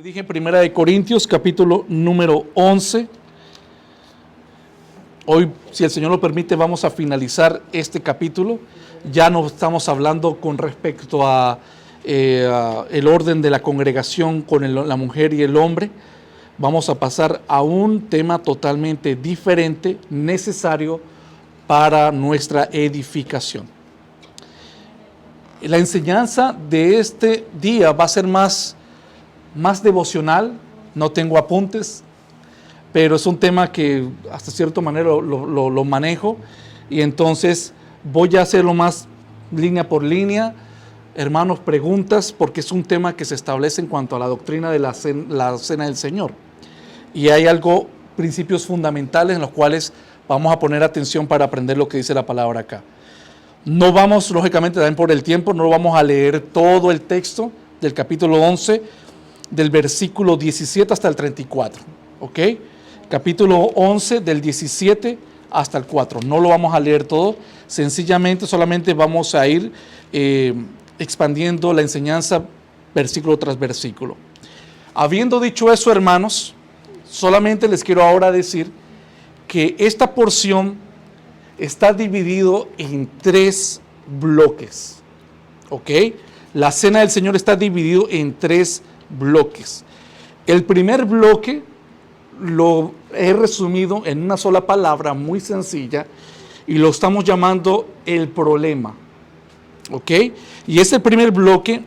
dije en Primera de Corintios, capítulo número 11. Hoy, si el Señor lo permite, vamos a finalizar este capítulo. Ya no estamos hablando con respecto a el orden de la congregación con la mujer y el hombre. Vamos a pasar a un tema totalmente diferente, necesario para nuestra edificación. La enseñanza de este día va a ser más devocional. No tengo apuntes, pero es un tema que hasta cierta manera lo manejo, y entonces voy a hacerlo más línea por línea. Hermanos, preguntas, porque es un tema que se establece en cuanto a la doctrina de la cena del Señor, y hay principios fundamentales en los cuales vamos a poner atención para aprender lo que dice la palabra acá. No vamos, lógicamente, también por el tiempo, no vamos a leer todo el texto del capítulo 11, del versículo 17 hasta el 34, ¿ok? Capítulo 11 del 17 hasta el 4, no lo vamos a leer todo, sencillamente solamente vamos a ir expandiendo la enseñanza versículo tras versículo. Habiendo dicho eso, hermanos, solamente les quiero ahora decir que esta porción está dividido en 3 bloques, ¿ok? La cena del Señor está dividido en 3 bloques. El primer bloque lo he resumido en una sola palabra muy sencilla y lo estamos llamando el problema, ¿ok? Y ese primer bloque,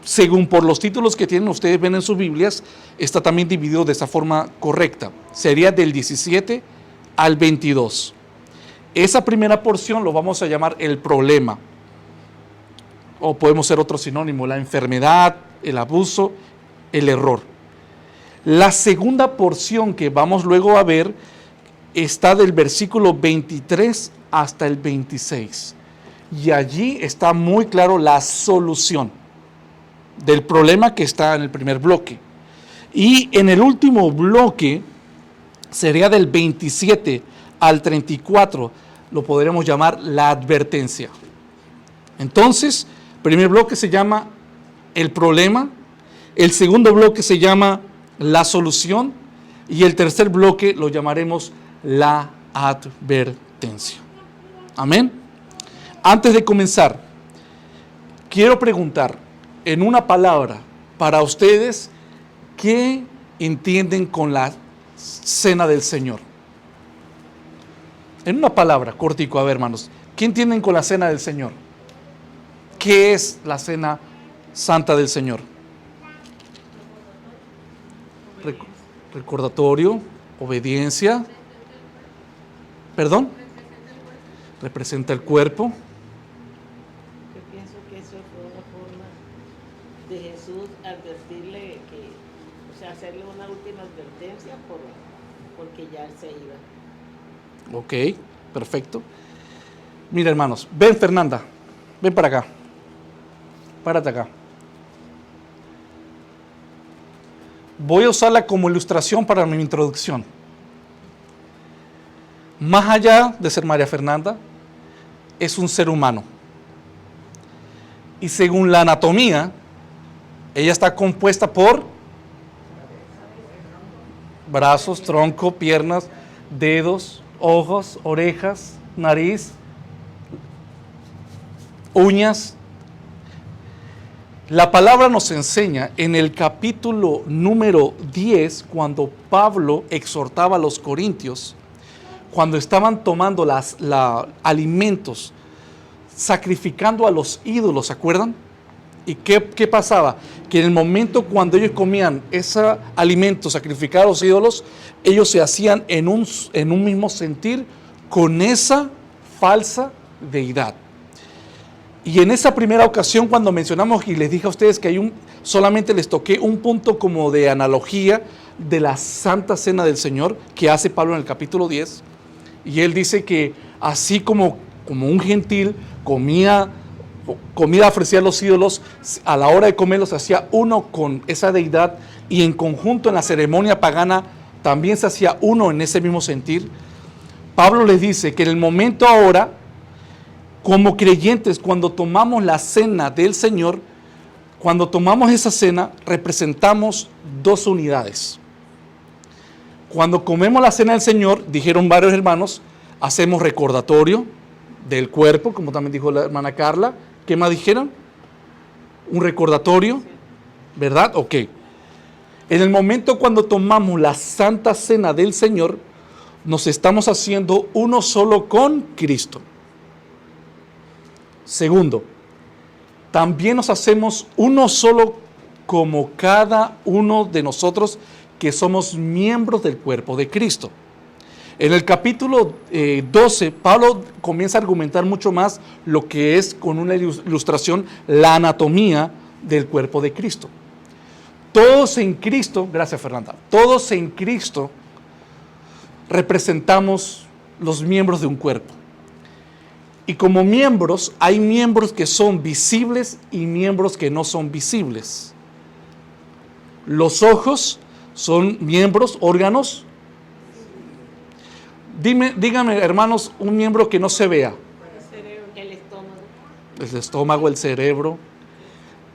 según por los títulos que tienen, ustedes ven en sus Biblias, está también dividido de esa forma correcta. Sería del 17 al 22. Esa primera porción lo vamos a llamar el problema, o podemos ser otro sinónimo: la enfermedad, el abuso, el error. La segunda porción que vamos luego a ver está del versículo 23 hasta el 26, y allí está muy claro la solución del problema que está en el primer bloque. Y en el último bloque sería del 27 al 34, lo podremos llamar la advertencia. Entonces, el primer bloque se llama el problema, el segundo bloque se llama la solución, y el tercer bloque lo llamaremos la advertencia. Amén. Antes de comenzar, quiero preguntar en una palabra para ustedes: ¿qué entienden con la cena del Señor? En una palabra, cortico, a ver, hermanos, ¿qué entienden con la cena del Señor? ¿Qué es la cena santa del Señor? Recordatorio, obediencia. ¿Perdón? Representa el cuerpo. Yo pienso que eso fue una forma de Jesús advertirle hacerle una última advertencia porque ya él se iba. Ok, perfecto. Mira, hermanos, ven, Fernanda, ven para acá. Párate acá. Voy a usarla como ilustración para mi introducción. Más allá de ser María Fernanda, es un ser humano. Y según la anatomía, ella está compuesta por brazos, tronco, piernas, dedos, ojos, orejas, nariz, uñas. La palabra nos enseña en el capítulo número 10, cuando Pablo exhortaba a los corintios, cuando estaban tomando alimentos, sacrificando a los ídolos, ¿se acuerdan? ¿Y qué pasaba? Que en el momento cuando ellos comían ese alimento sacrificado a los ídolos, ellos se hacían en un mismo sentir con esa falsa deidad. Y en esa primera ocasión, cuando mencionamos y les dije a ustedes que solamente les toqué un punto como de analogía de la Santa Cena del Señor que hace Pablo en el capítulo 10, y él dice que así como un gentil comida ofrecida a los ídolos, a la hora de comerlos se hacía uno con esa deidad, y en conjunto en la ceremonia pagana también se hacía uno en ese mismo sentir. Pablo les dice que en el momento ahora, como creyentes, cuando tomamos la cena del Señor, Cuando tomamos esa cena, representamos dos unidades. Cuando comemos la cena del Señor, dijeron varios hermanos, hacemos recordatorio del cuerpo, como también dijo la hermana Carla. ¿Qué más dijeron? Un recordatorio, ¿verdad? Ok. En el momento cuando tomamos la Santa Cena del Señor, nos estamos haciendo uno solo con Cristo. Segundo, también nos hacemos uno solo como cada uno de nosotros que somos miembros del cuerpo de Cristo. En el capítulo 12, Pablo comienza a argumentar mucho más lo que es, con una ilustración, la anatomía del cuerpo de Cristo. Todos en Cristo, gracias Fernanda, todos en Cristo representamos los miembros de un cuerpo. Y como miembros, hay miembros que son visibles y miembros que no son visibles. Los ojos son miembros, órganos. Dígame, hermanos, un miembro que no se vea. El estómago. El estómago, el cerebro.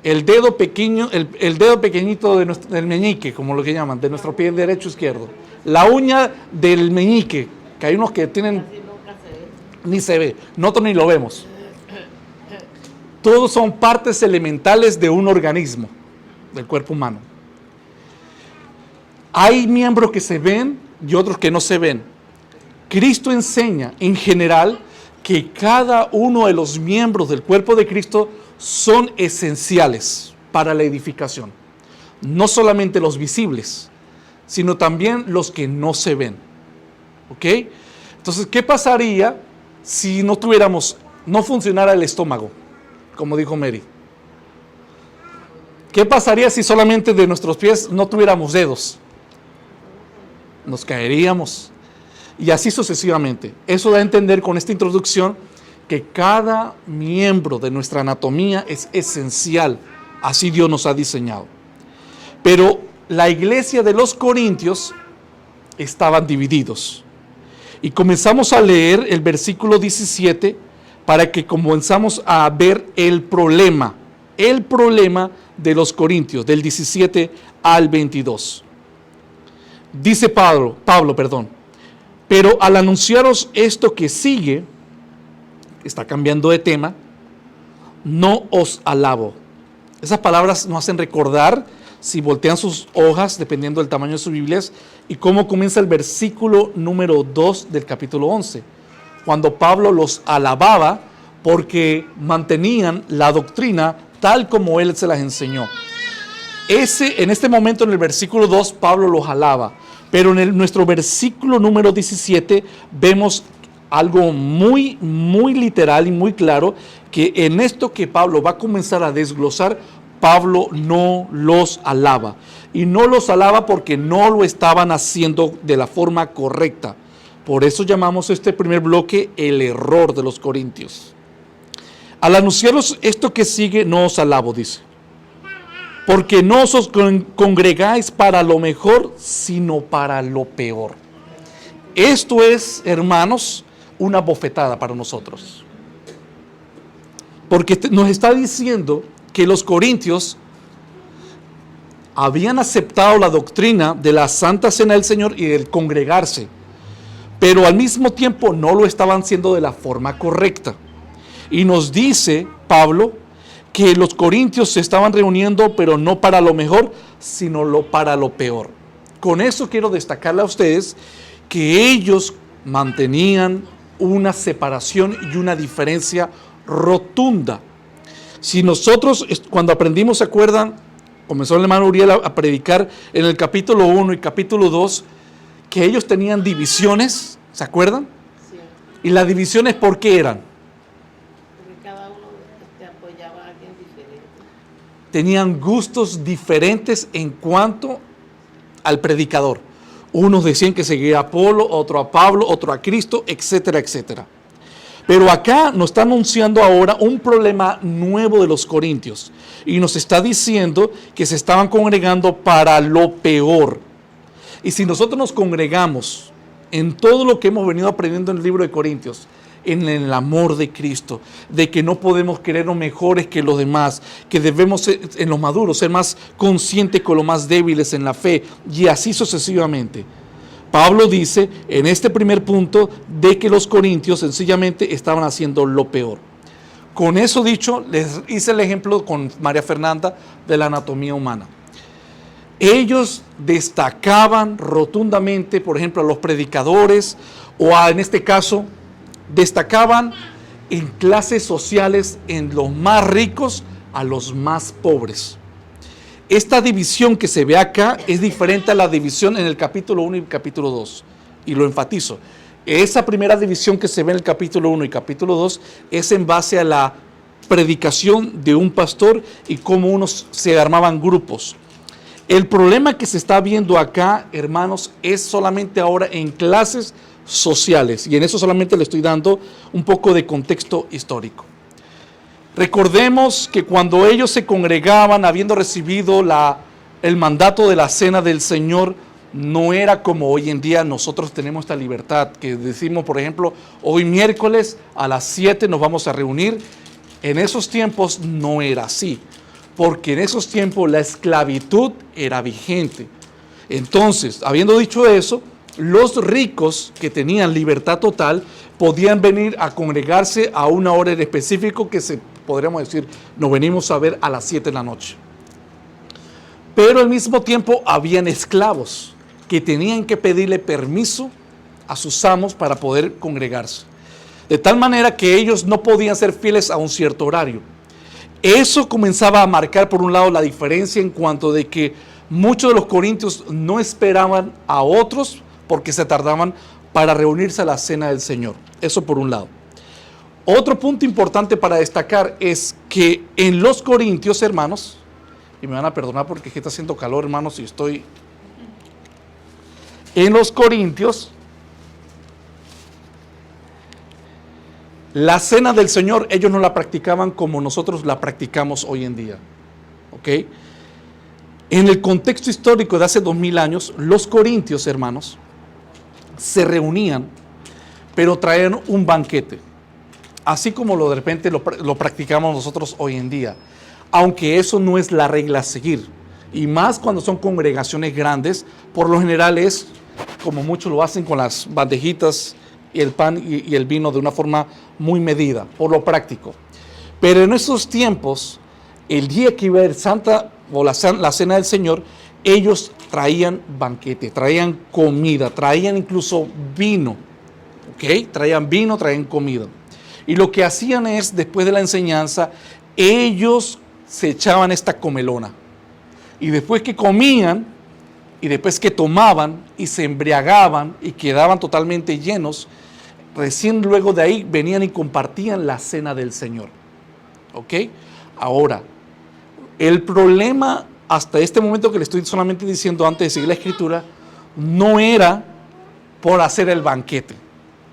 El dedo pequeño, el dedo pequeñito del meñique, como lo que llaman, de nuestro pie derecho o izquierdo. La uña del meñique, que hay unos que tienen, Casi nunca se ve. ni se ve, nosotros ni lo vemos. Todos son partes elementales de un organismo, del cuerpo humano. Hay miembros que se ven y otros que no se ven. Cristo enseña en general que cada uno de los miembros del cuerpo de Cristo son esenciales para la edificación. No solamente los visibles, sino también los que no se ven. ¿Ok? Entonces, ¿qué pasaría si no funcionara el estómago? Como dijo Mary. ¿Qué pasaría si solamente de nuestros pies no tuviéramos dedos? Nos caeríamos. Y así sucesivamente. Eso da a entender con esta introducción que cada miembro de nuestra anatomía es esencial. Así Dios nos ha diseñado. Pero la iglesia de los Corintios estaban divididos. Y comenzamos a leer el versículo 17 para que comenzamos a ver el problema de los Corintios, del 17 al 22. Dice Pablo, pero al anunciaros esto que sigue, está cambiando de tema, no os alabo. Esas palabras nos hacen recordar, si voltean sus hojas, dependiendo del tamaño de sus Biblias, y cómo comienza el versículo número 2 del capítulo 11, cuando Pablo los alababa porque mantenían la doctrina tal como él se las enseñó. En este momento, en el versículo 2, Pablo los alaba, pero en nuestro versículo número 17 vemos algo muy, muy literal y muy claro, que en esto que Pablo va a comenzar a desglosar, Pablo no los alaba. Y no los alaba porque no lo estaban haciendo de la forma correcta. Por eso llamamos este primer bloque el error de los corintios. Al anunciaros esto que sigue, no os alabo, dice. Porque no os congregáis para lo mejor, sino para lo peor. Esto es, hermanos, una bofetada para nosotros. Porque nos está diciendo que los corintios habían aceptado la doctrina de la Santa Cena del Señor y del congregarse, pero al mismo tiempo no lo estaban haciendo de la forma correcta. Y nos dice Pablo que los corintios se estaban reuniendo, pero no para lo mejor, sino para lo peor. Con eso quiero destacarle a ustedes que ellos mantenían una separación y una diferencia rotunda. Si nosotros, cuando aprendimos, ¿se acuerdan? Comenzó el hermano Uriel a predicar en el capítulo 1 y capítulo 2, que ellos tenían divisiones, ¿se acuerdan? Sí. Y las divisiones, ¿por qué eran? Porque cada uno apoyaba a alguien diferente. Tenían gustos diferentes en cuanto al predicador. Unos decían que seguía a Apolo, otro a Pablo, otro a Cristo, etcétera, etcétera. Pero acá nos está anunciando ahora un problema nuevo de los corintios. Y nos está diciendo que se estaban congregando para lo peor. Y si nosotros nos congregamos en todo lo que hemos venido aprendiendo en el libro de Corintios, en el amor de Cristo, de que no podemos creernos mejores que los demás, que debemos ser, en los maduros ser más conscientes con los más débiles en la fe, y así sucesivamente. Pablo dice en este primer punto de que los corintios sencillamente estaban haciendo lo peor. Con eso dicho, les hice el ejemplo con María Fernanda de la anatomía humana. Ellos destacaban rotundamente, por ejemplo, a los predicadores, en este caso, destacaban en clases sociales, en los más ricos a los más pobres. Esta división que se ve acá es diferente a la división en el capítulo 1 y capítulo 2, y lo enfatizo. Esa primera división que se ve en el capítulo 1 y capítulo 2 es en base a la predicación de un pastor y cómo unos se armaban grupos. El problema que se está viendo acá, hermanos, es solamente ahora en clases sociales, y en eso solamente le estoy dando un poco de contexto histórico. Recordemos que cuando ellos se congregaban habiendo recibido el mandato de la cena del Señor, no era como hoy en día nosotros tenemos esta libertad, que decimos, por ejemplo, hoy miércoles a las 7 nos vamos a reunir. En esos tiempos no era así, porque en esos tiempos la esclavitud era vigente. Entonces, habiendo dicho eso, los ricos que tenían libertad total podían venir a congregarse a una hora en específico que podríamos decir, nos venimos a ver a las 7 de la noche. Pero al mismo tiempo habían esclavos que tenían que pedirle permiso a sus amos para poder congregarse. De tal manera que ellos no podían ser fieles a un cierto horario. Eso comenzaba a marcar, por un lado, la diferencia en cuanto de que muchos de los corintios no esperaban a otros porque se tardaban para reunirse a la cena del Señor. Eso por un lado. Otro punto importante para destacar es que en los corintios, hermanos, y me van a perdonar porque aquí está haciendo calor, hermanos, y estoy... En los corintios, la cena del Señor, ellos no la practicaban como nosotros la practicamos hoy en día. ¿Ok? En el contexto histórico de hace 2000 años, los corintios, hermanos, se reunían, pero traían un banquete. Así como de repente lo practicamos nosotros hoy en día. Aunque eso no es la regla a seguir. Y más cuando son congregaciones grandes, por lo general es, como muchos lo hacen con las bandejitas y el pan y el vino de una forma muy medida, por lo práctico. Pero en esos tiempos, el día que iba a haber Santa o la cena del Señor, ellos traían banquete, traían comida, traían incluso vino. ¿Ok? Traían vino, traían comida. Y lo que hacían es, después de la enseñanza, ellos se echaban esta comelona. Y después que comían, y después que tomaban, y se embriagaban, y quedaban totalmente llenos, recién luego de ahí venían y compartían la cena del Señor. ¿Ok? Ahora, el problema hasta este momento que le estoy solamente diciendo antes de seguir la escritura, no era por hacer el banquete.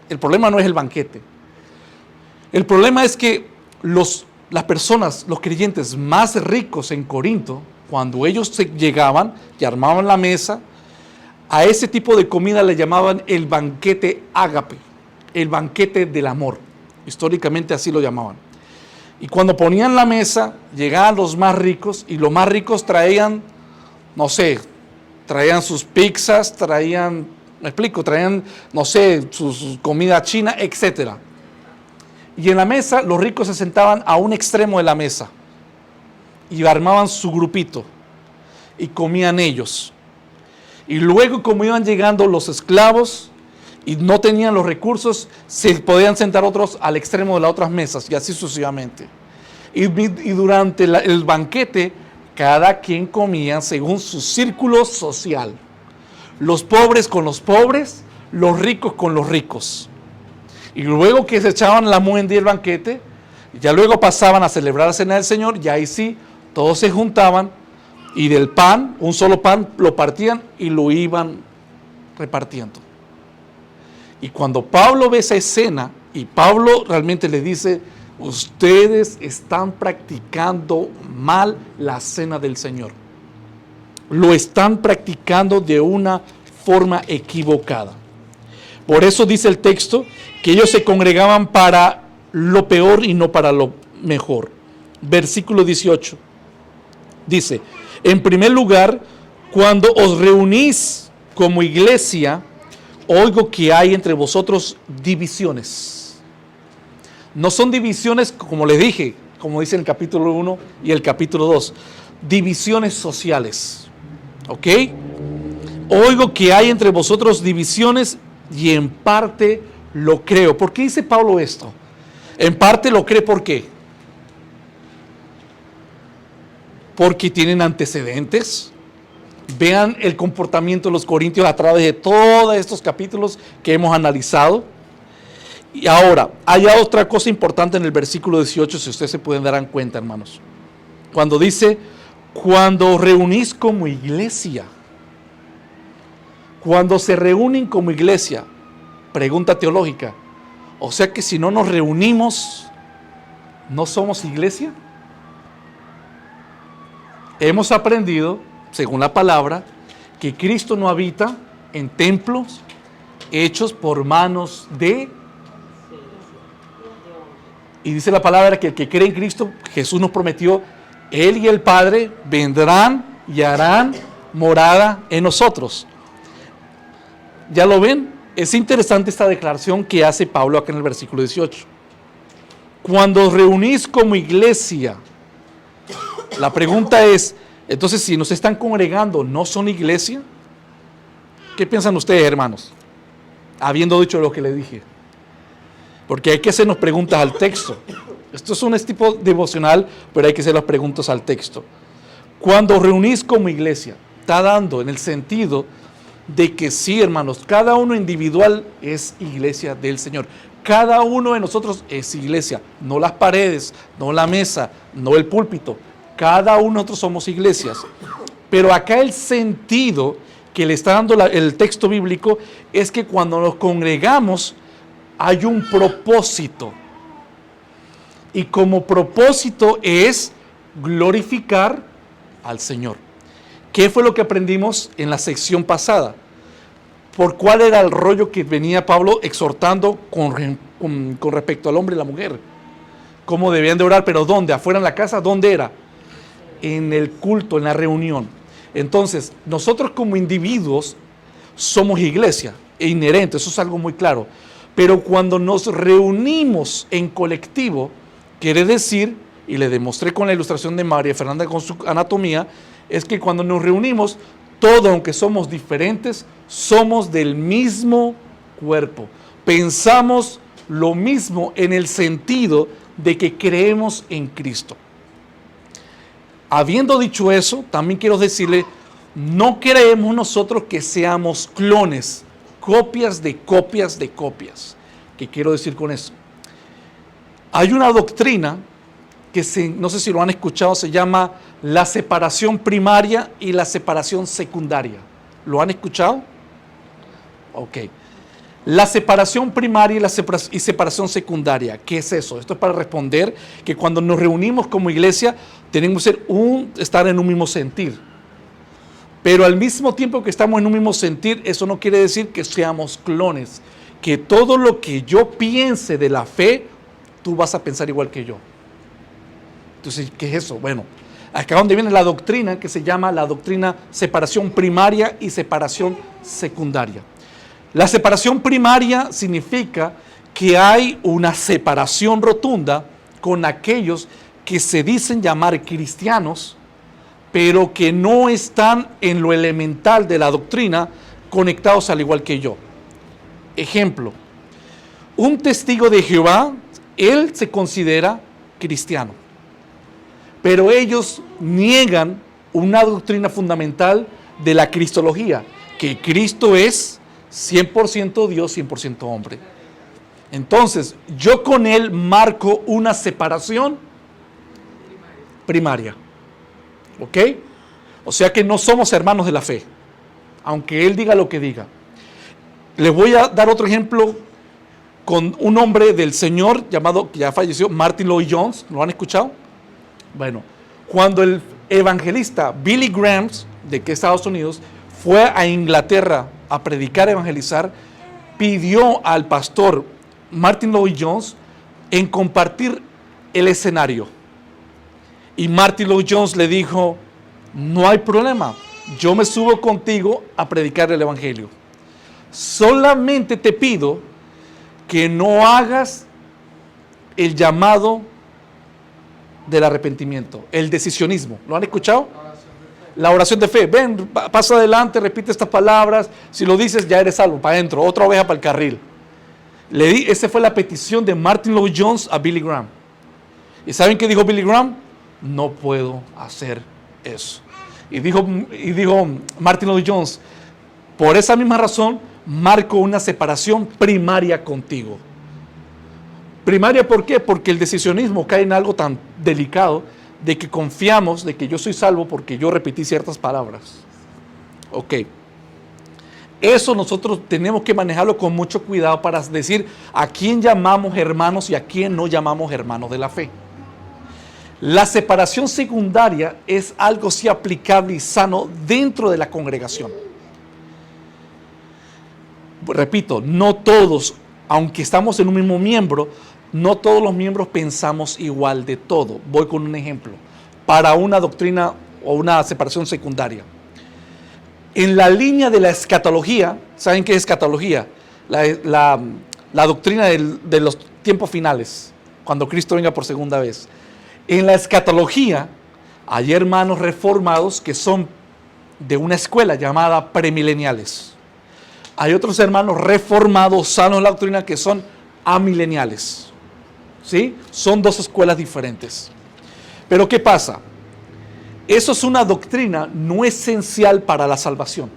El problema no es el banquete. El problema es que las personas, los creyentes más ricos en Corinto, cuando ellos llegaban y armaban la mesa, a ese tipo de comida le llamaban el banquete ágape, el banquete del amor. Históricamente así lo llamaban. Y cuando ponían la mesa, llegaban los más ricos, y los más ricos traían, no sé, traían sus pizzas, traían, no sé, su comida china, etcétera. Y en la mesa, los ricos se sentaban a un extremo de la mesa y armaban su grupito y comían ellos. Y luego, como iban llegando los esclavos y no tenían los recursos, se podían sentar otros al extremo de las otras mesas, y así sucesivamente. Y durante el banquete, cada quien comía según su círculo social. Los pobres con los pobres, los ricos con los ricos. Y luego que se echaban la muenda y el banquete, ya luego pasaban a celebrar la cena del Señor, y ahí sí, todos se juntaban, y del pan, un solo pan, lo partían y lo iban repartiendo. Y cuando Pablo ve esa escena, y Pablo realmente le dice, ustedes están practicando mal la cena del Señor. Lo están practicando de una forma equivocada. Por eso dice el texto que ellos se congregaban para lo peor y no para lo mejor. Versículo 18 dice: en primer lugar, cuando os reunís como iglesia, oigo que hay entre vosotros divisiones. No son divisiones, como les dije, como dice el capítulo 1 y el capítulo 2, divisiones sociales. ¿Ok? Oigo que hay entre vosotros divisiones y en parte lo creo. ¿Por qué dice Pablo esto? En parte lo cree, ¿por qué? Porque tienen antecedentes. Vean el comportamiento de los corintios a través de todos estos capítulos que hemos analizado. Y ahora, hay otra cosa importante en el versículo 18, si ustedes se pueden dar cuenta, hermanos. Cuando dice, cuando reunís como iglesia. Cuando se reúnen como iglesia, pregunta teológica, o sea que si no nos reunimos, ¿no somos iglesia? Hemos aprendido, según la palabra, que Cristo no habita en templos hechos por manos de... Y dice la palabra que el que cree en Cristo, Jesús nos prometió, Él y el Padre vendrán y harán morada en nosotros. ¿Ya lo ven? Es interesante esta declaración que hace Pablo acá en el versículo 18. Cuando os reunís como iglesia, la pregunta es, entonces si nos están congregando, ¿no son iglesia? ¿Qué piensan ustedes, hermanos? Habiendo dicho lo que les dije. Porque hay que hacernos preguntas al texto. Esto es un tipo devocional, pero hay que hacer las preguntas al texto. Cuando os reunís como iglesia, está dando en el sentido de que sí, hermanos, cada uno individual es iglesia del Señor. Cada uno de nosotros es iglesia, no las paredes, no la mesa, no el púlpito. Cada uno de nosotros somos iglesias. Pero acá el sentido que le está dando el texto bíblico es que cuando nos congregamos hay un propósito. Y como propósito es glorificar al Señor. ¿Qué fue lo que aprendimos en la sección pasada? ¿Por cuál era el rollo que venía Pablo exhortando con respecto al hombre y la mujer? ¿Cómo debían de orar? ¿Pero dónde? ¿Afuera en la casa? ¿Dónde era? En el culto, en la reunión. Entonces, nosotros como individuos somos iglesia, e inherente, eso es algo muy claro. Pero cuando nos reunimos en colectivo, quiere decir, y le demostré con la ilustración de María Fernanda con su anatomía, es que cuando nos reunimos, todos, aunque somos diferentes, somos del mismo cuerpo. Pensamos lo mismo en el sentido de que creemos en Cristo. Habiendo dicho eso, también quiero decirle, no creemos nosotros que seamos clones, copias de copias de copias. ¿Qué quiero decir con eso? Hay una doctrina que no sé si lo han escuchado, se llama la separación primaria y la separación secundaria. ¿Lo han escuchado? Ok. La separación primaria y la separación secundaria. ¿Qué es eso? Esto es para responder que cuando nos reunimos como iglesia tenemos que estar en un mismo sentir. Pero al mismo tiempo que estamos en un mismo sentir, eso no quiere decir que seamos clones. Que todo lo que yo piense de la fe, tú vas a pensar igual que yo. Entonces, ¿qué es eso? Bueno, acá donde viene la doctrina que se llama la doctrina separación primaria y separación secundaria. La separación primaria significa que hay una separación rotunda con aquellos que se dicen llamar cristianos, pero que no están en lo elemental de la doctrina conectados al igual que yo. Ejemplo, un testigo de Jehová, él se considera cristiano, pero ellos niegan una doctrina fundamental de la cristología, que Cristo es 100% Dios, 100% hombre. Entonces, yo con él marco una separación primaria. ¿Ok? O sea que no somos hermanos de la fe, aunque él diga lo que diga. Les voy a dar otro ejemplo con un hombre del Señor llamado, que ya falleció, Martin Lloyd-Jones. ¿Lo han escuchado? Bueno, cuando el evangelista Billy Graham, de Estados Unidos, fue a Inglaterra a predicar, evangelizar, pidió al pastor Martin Lloyd-Jones en compartir el escenario. Y Martin Lloyd-Jones le dijo, no hay problema, yo me subo contigo a predicar el evangelio. Solamente te pido que no hagas el llamado del arrepentimiento, el decisionismo. ¿Lo han escuchado? La oración de fe. Ven, pasa adelante, repite estas palabras. Si lo dices, ya eres salvo, para adentro, otra oveja para el carril. Esa fue la petición de Martin Lloyd-Jones a Billy Graham. ¿Y saben qué dijo Billy Graham? No puedo hacer eso. Y dijo Martin Lloyd-Jones, por esa misma razón, marco una separación primaria contigo. Primaria, ¿por qué? Porque el decisionismo cae en algo tan delicado de que confiamos de que yo soy salvo porque yo repetí ciertas palabras. Ok. Eso nosotros tenemos que manejarlo con mucho cuidado para decir a quién llamamos hermanos y a quién no llamamos hermanos de la fe. La separación secundaria es algo sí aplicable y sano dentro de la congregación. Repito, no todos, aunque estamos en un mismo miembro, no todos los miembros pensamos igual de todo. Voy con un ejemplo. Para una doctrina o una separación secundaria. En la línea de la escatología, ¿saben qué es escatología? La doctrina de los tiempos finales, cuando Cristo venga por segunda vez. En la escatología hay hermanos reformados que son de una escuela llamada premileniales. Hay otros hermanos reformados, sanos de la doctrina, que son amileniales. ¿Sí? Son dos escuelas diferentes. Pero ¿qué pasa? Eso es una doctrina no esencial para la salvación.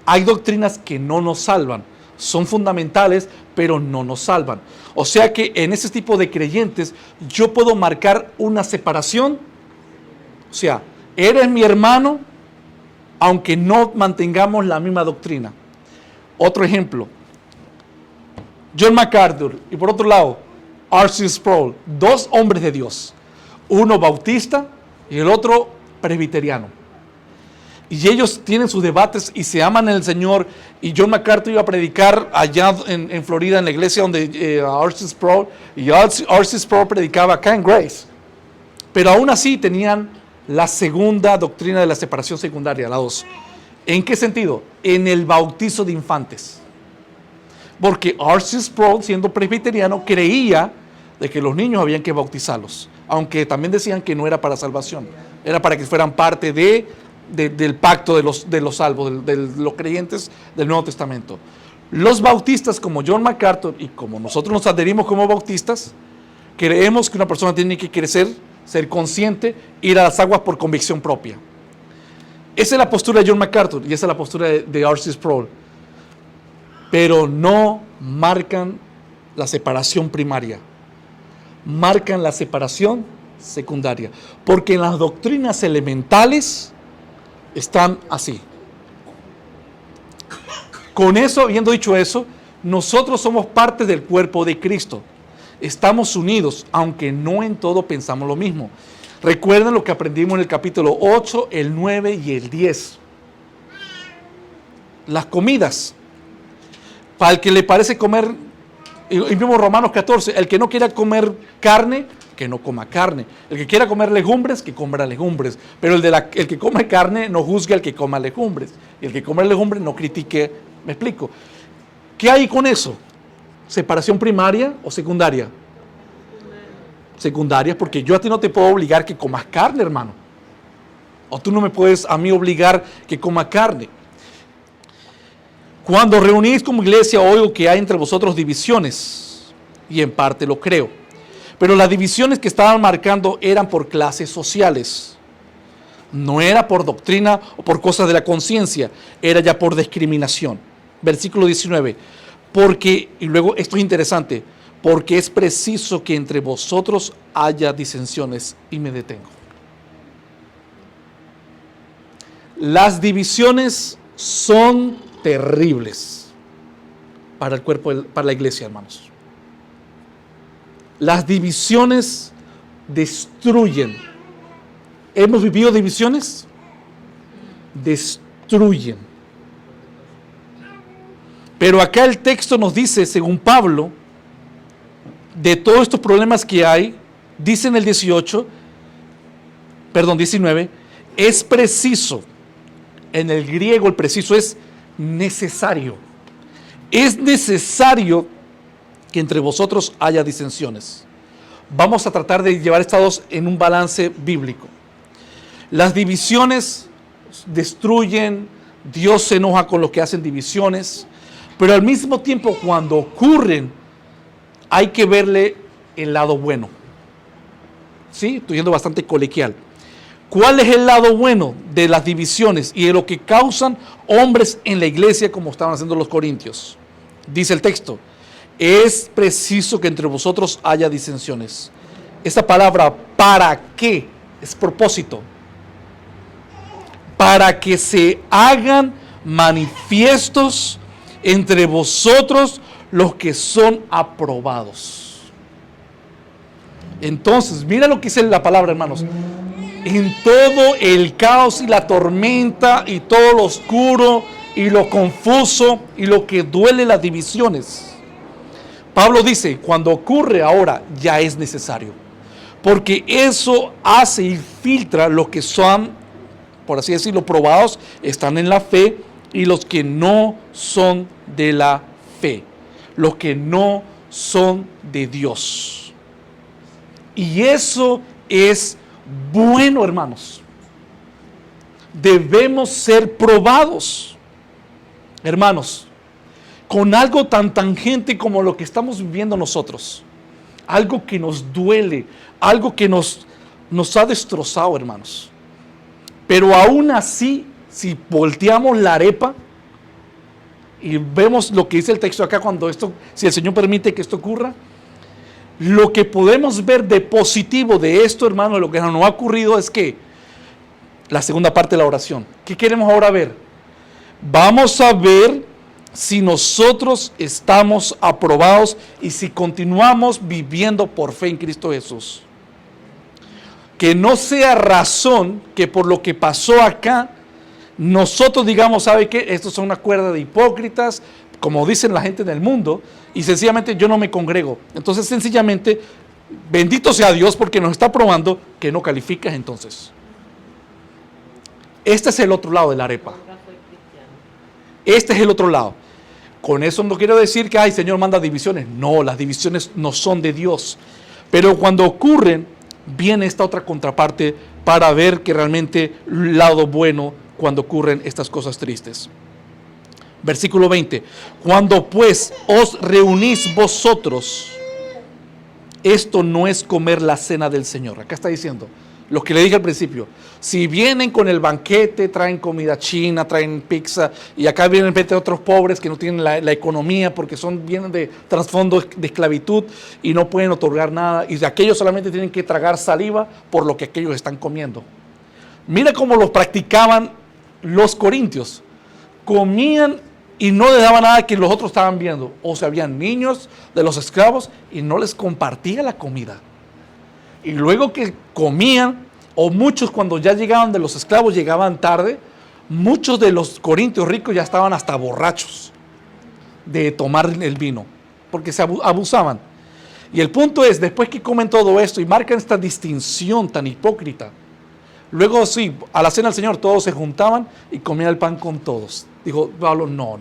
Hay doctrinas que no nos salvan. Son fundamentales, pero no nos salvan. O sea que en ese tipo de creyentes yo puedo marcar una separación. O sea, eres mi hermano, aunque no mantengamos la misma doctrina. Otro ejemplo. John MacArthur y por otro lado, R.C. Sproul, dos hombres de Dios. Uno bautista y el otro presbiteriano. Y ellos tienen sus debates y se aman en el Señor. Y John MacArthur iba a predicar allá en Florida, en la iglesia donde R.C. Sproul, y R.C. Sproul predicaba acá en Grace. Pero aún así tenían la segunda doctrina de la separación secundaria, la 2. ¿En qué sentido? En el bautizo de infantes. Porque R.C. Sproul, siendo presbiteriano, creía de que los niños habían que bautizarlos. Aunque también decían que no era para salvación. Era para que fueran parte del pacto de los salvos, de los creyentes del Nuevo Testamento. Los bautistas, como John MacArthur, y como nosotros nos adherimos como bautistas, creemos que una persona tiene que crecer, ser consciente, ir a las aguas por convicción propia. Esa es la postura de John MacArthur y esa es la postura de R.C. Sproul. Pero no marcan la separación primaria, marcan la separación secundaria, porque en las doctrinas elementales están así. Con eso, habiendo dicho eso, nosotros somos parte del cuerpo de Cristo. Estamos unidos, aunque no en todo pensamos lo mismo. Recuerden lo que aprendimos en el capítulo 8, el 9 y el 10. Las comidas. Para el que le parece comer, y mismo Romanos 14, el que no quiera comer carne, que no coma carne. El que quiera comer legumbres, que coma legumbres. Pero el que come carne no juzgue al que coma legumbres. Y el que come legumbres no critique. ¿Me explico? ¿Qué hay con eso? ¿Separación primaria o secundaria? Secundaria, porque yo a ti no te puedo obligar que comas carne, hermano. O tú no me puedes a mí obligar que coma carne. Cuando reunís como iglesia, oigo que hay entre vosotros divisiones, y en parte lo creo. Pero las divisiones que estaban marcando eran por clases sociales. No era por doctrina o por cosas de la conciencia, era ya por discriminación. Versículo 19. Porque, y luego esto es interesante, porque es preciso que entre vosotros haya disensiones, y me detengo. Las divisiones son terribles para el cuerpo, para la iglesia, hermanos. Las divisiones destruyen. ¿Hemos vivido divisiones? Destruyen. Pero acá el texto nos dice, según Pablo, de todos estos problemas que hay, dice en el 19, es preciso, en el griego el preciso es necesario. Es necesario que entre vosotros haya disensiones. Vamos a tratar de llevar estas dos en un balance bíblico. Las divisiones destruyen, Dios se enoja con los que hacen divisiones, pero al mismo tiempo cuando ocurren hay que verle el lado bueno. ¿Sí? Estoy siendo bastante colegial. ¿Cuál es el lado bueno de las divisiones y de lo que causan hombres en la iglesia como estaban haciendo los corintios? Dice el texto, es preciso que entre vosotros haya disensiones. Esta palabra, ¿para qué? Es propósito. Para que se hagan manifiestos entre vosotros los que son aprobados. Entonces, mira lo que dice la palabra, hermanos. En todo el caos y la tormenta y todo lo oscuro y lo confuso y lo que duele las divisiones, Pablo dice, cuando ocurre ahora ya es necesario, porque eso hace y filtra los que son, por así decirlo, probados, están en la fe, y los que no son de la fe, los que no son de Dios. Y eso es bueno, hermanos. Debemos ser probados, hermanos, con algo tan tangente como lo que estamos viviendo nosotros. Algo que nos duele, algo que nos ha destrozado, hermanos. Pero aún así, si volteamos la arepa y vemos lo que dice el texto acá, cuando esto, si el Señor permite que esto ocurra, lo que podemos ver de positivo de esto, hermano, lo que nos ha ocurrido es que la segunda parte de la oración. ¿Qué queremos ahora ver? Vamos a ver si nosotros estamos aprobados y si continuamos viviendo por fe en Cristo Jesús. Que no sea razón que por lo que pasó acá, nosotros digamos, ¿sabe qué? Estos son una cuerda de hipócritas, como dicen la gente del mundo, y sencillamente yo no me congrego. Entonces sencillamente, bendito sea Dios porque nos está probando que no calificas entonces. Este es el otro lado de la arepa. Este es el otro lado. Con eso no quiero decir que, ay, Señor, manda divisiones. No, las divisiones no son de Dios. Pero cuando ocurren, viene esta otra contraparte para ver que realmente el lado bueno cuando ocurren estas cosas tristes. Versículo 20. Cuando pues os reunís vosotros, esto no es comer la cena del Señor. Acá está diciendo lo que le dije al principio. Si vienen con el banquete, traen comida china, traen pizza, y acá vienen otros pobres que no tienen la economía porque vienen de trasfondo de esclavitud y no pueden otorgar nada, y de aquellos solamente tienen que tragar saliva por lo que aquellos están comiendo. Mira cómo lo practicaban los corintios. Comían y no les daba nada que los otros estaban viendo. O sea, habían niños de los esclavos y no les compartía la comida. Y luego que comían, o muchos cuando ya llegaban de los esclavos llegaban tarde, muchos de los corintios ricos ya estaban hasta borrachos de tomar el vino, porque se abusaban. Y el punto es, después que comen todo esto y marcan esta distinción tan hipócrita, luego sí, a la cena del Señor todos se juntaban y comían el pan con todos. Dijo Pablo, no,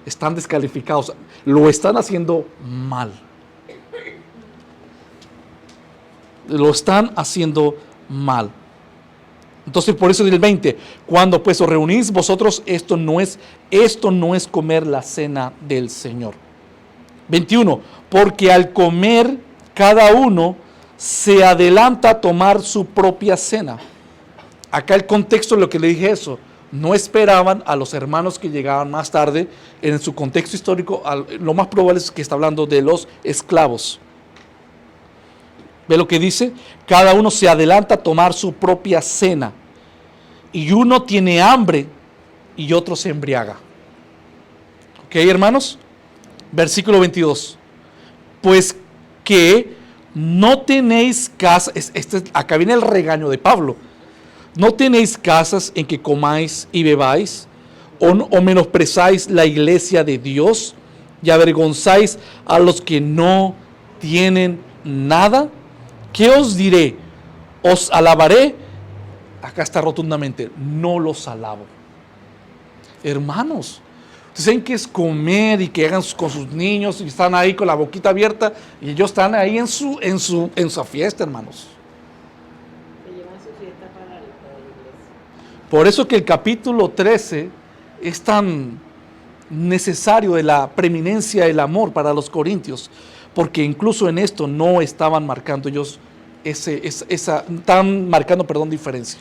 están descalificados, lo están haciendo mal. Lo están haciendo mal. Entonces por eso dice el 20, cuando pues os reunís vosotros, esto no es comer la cena del Señor. 21, porque al comer cada uno se adelanta a tomar su propia cena. Acá el contexto de lo que le dije eso, no esperaban a los hermanos que llegaban más tarde. En su contexto histórico, lo más probable es que está hablando de los esclavos. ¿Ve lo que dice? Cada uno se adelanta a tomar su propia cena. Y uno tiene hambre y otro se embriaga. ¿Ok, hermanos? Versículo 22. Pues que no tenéis casa. Acá viene el regaño de Pablo. No tenéis casas en que comáis y bebáis, o menosprezáis la iglesia de Dios y avergonzáis a los que no tienen nada? ¿Qué os diré? ¿Os alabaré? Acá está rotundamente, no los alabo. Hermanos, ustedes saben que es comer y que hagan con sus niños y están ahí con la boquita abierta y ellos están ahí en su fiesta, hermanos. Que llevan su fiesta para la iglesia. Por eso que el capítulo 13 es tan necesario de la preeminencia del amor para los corintios, porque incluso en esto no estaban marcando ellos diferencia.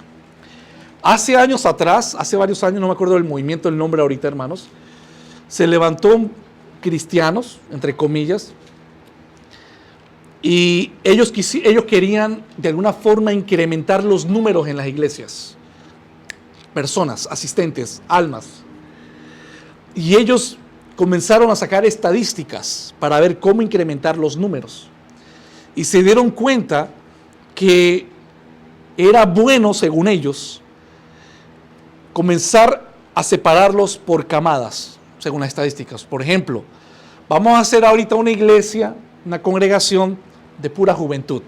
Hace años atrás, hace varios años, no me acuerdo del movimiento, el nombre ahorita, hermanos, se levantó cristianos, entre comillas, y ellos querían de alguna forma incrementar los números en las iglesias, personas, asistentes, almas. Y ellos comenzaron a sacar estadísticas para ver cómo incrementar los números. Y se dieron cuenta que era bueno, según ellos, comenzar a separarlos por camadas, según las estadísticas. Por ejemplo, vamos a hacer ahorita una iglesia, una congregación de pura juventud.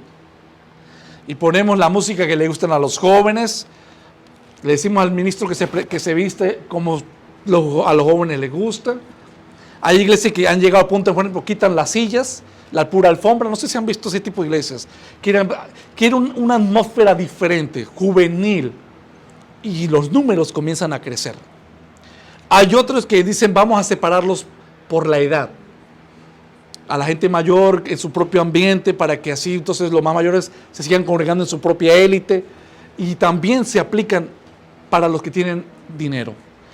Y ponemos la música que le gustan a los jóvenes. Le decimos al ministro que se viste como a los jóvenes les gusta. Hay iglesias que han llegado al punto de, por ejemplo, quitan las sillas, la pura alfombra. No sé si han visto ese tipo de iglesias. Quieren una atmósfera diferente, juvenil. Y los números comienzan a crecer. Hay otros que dicen vamos a separarlos por la edad. A la gente mayor en su propio ambiente para que así entonces los más mayores se sigan congregando en su propia élite. Y también se aplican para los que tienen dinero.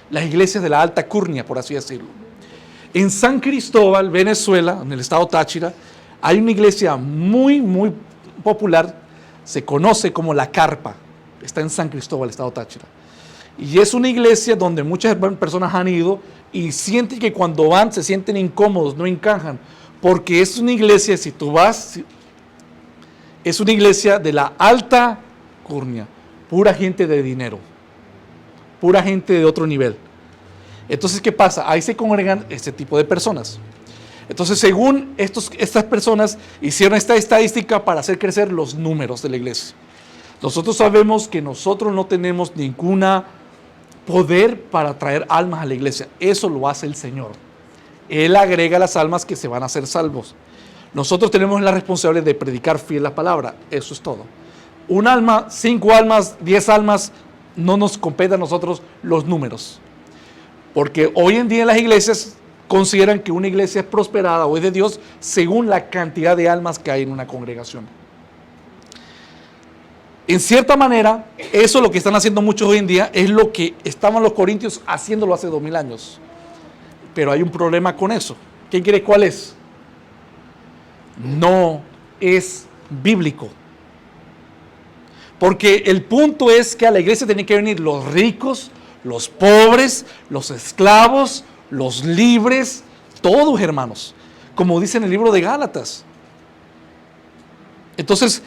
Las iglesias de la alta curnia, por así decirlo. En San Cristóbal, Venezuela, en el estado Táchira, hay una iglesia muy, muy popular, se conoce como La Carpa, está en San Cristóbal, estado Táchira. Y es una iglesia donde muchas personas han ido y sienten que cuando van se sienten incómodos, no encajan, porque es una iglesia, si tú vas, es una iglesia de la alta curnia, pura gente de dinero, pura gente de otro nivel. Entonces, ¿qué pasa? Ahí se congregan este tipo de personas. Entonces, según estas personas, hicieron esta estadística para hacer crecer los números de la iglesia. Nosotros sabemos que nosotros no tenemos ningún poder para traer almas a la iglesia. Eso lo hace el Señor. Él agrega las almas que se van a hacer salvos. Nosotros tenemos la responsabilidad de predicar fiel la palabra. Eso es todo. Un alma, 5 almas, 10 almas, no nos compete a nosotros los números. Porque hoy en día en las iglesias consideran que una iglesia es prosperada o es de Dios según la cantidad de almas que hay en una congregación. En cierta manera, eso es lo que están haciendo muchos hoy en día, es lo que estaban los corintios haciéndolo hace 2000 años. Pero hay un problema con eso. ¿Quién cree cuál es? No es bíblico. Porque el punto es que a la iglesia tienen que venir los ricos, los pobres, los esclavos, los libres, todos, hermanos, como dice en el libro de Gálatas. Entonces,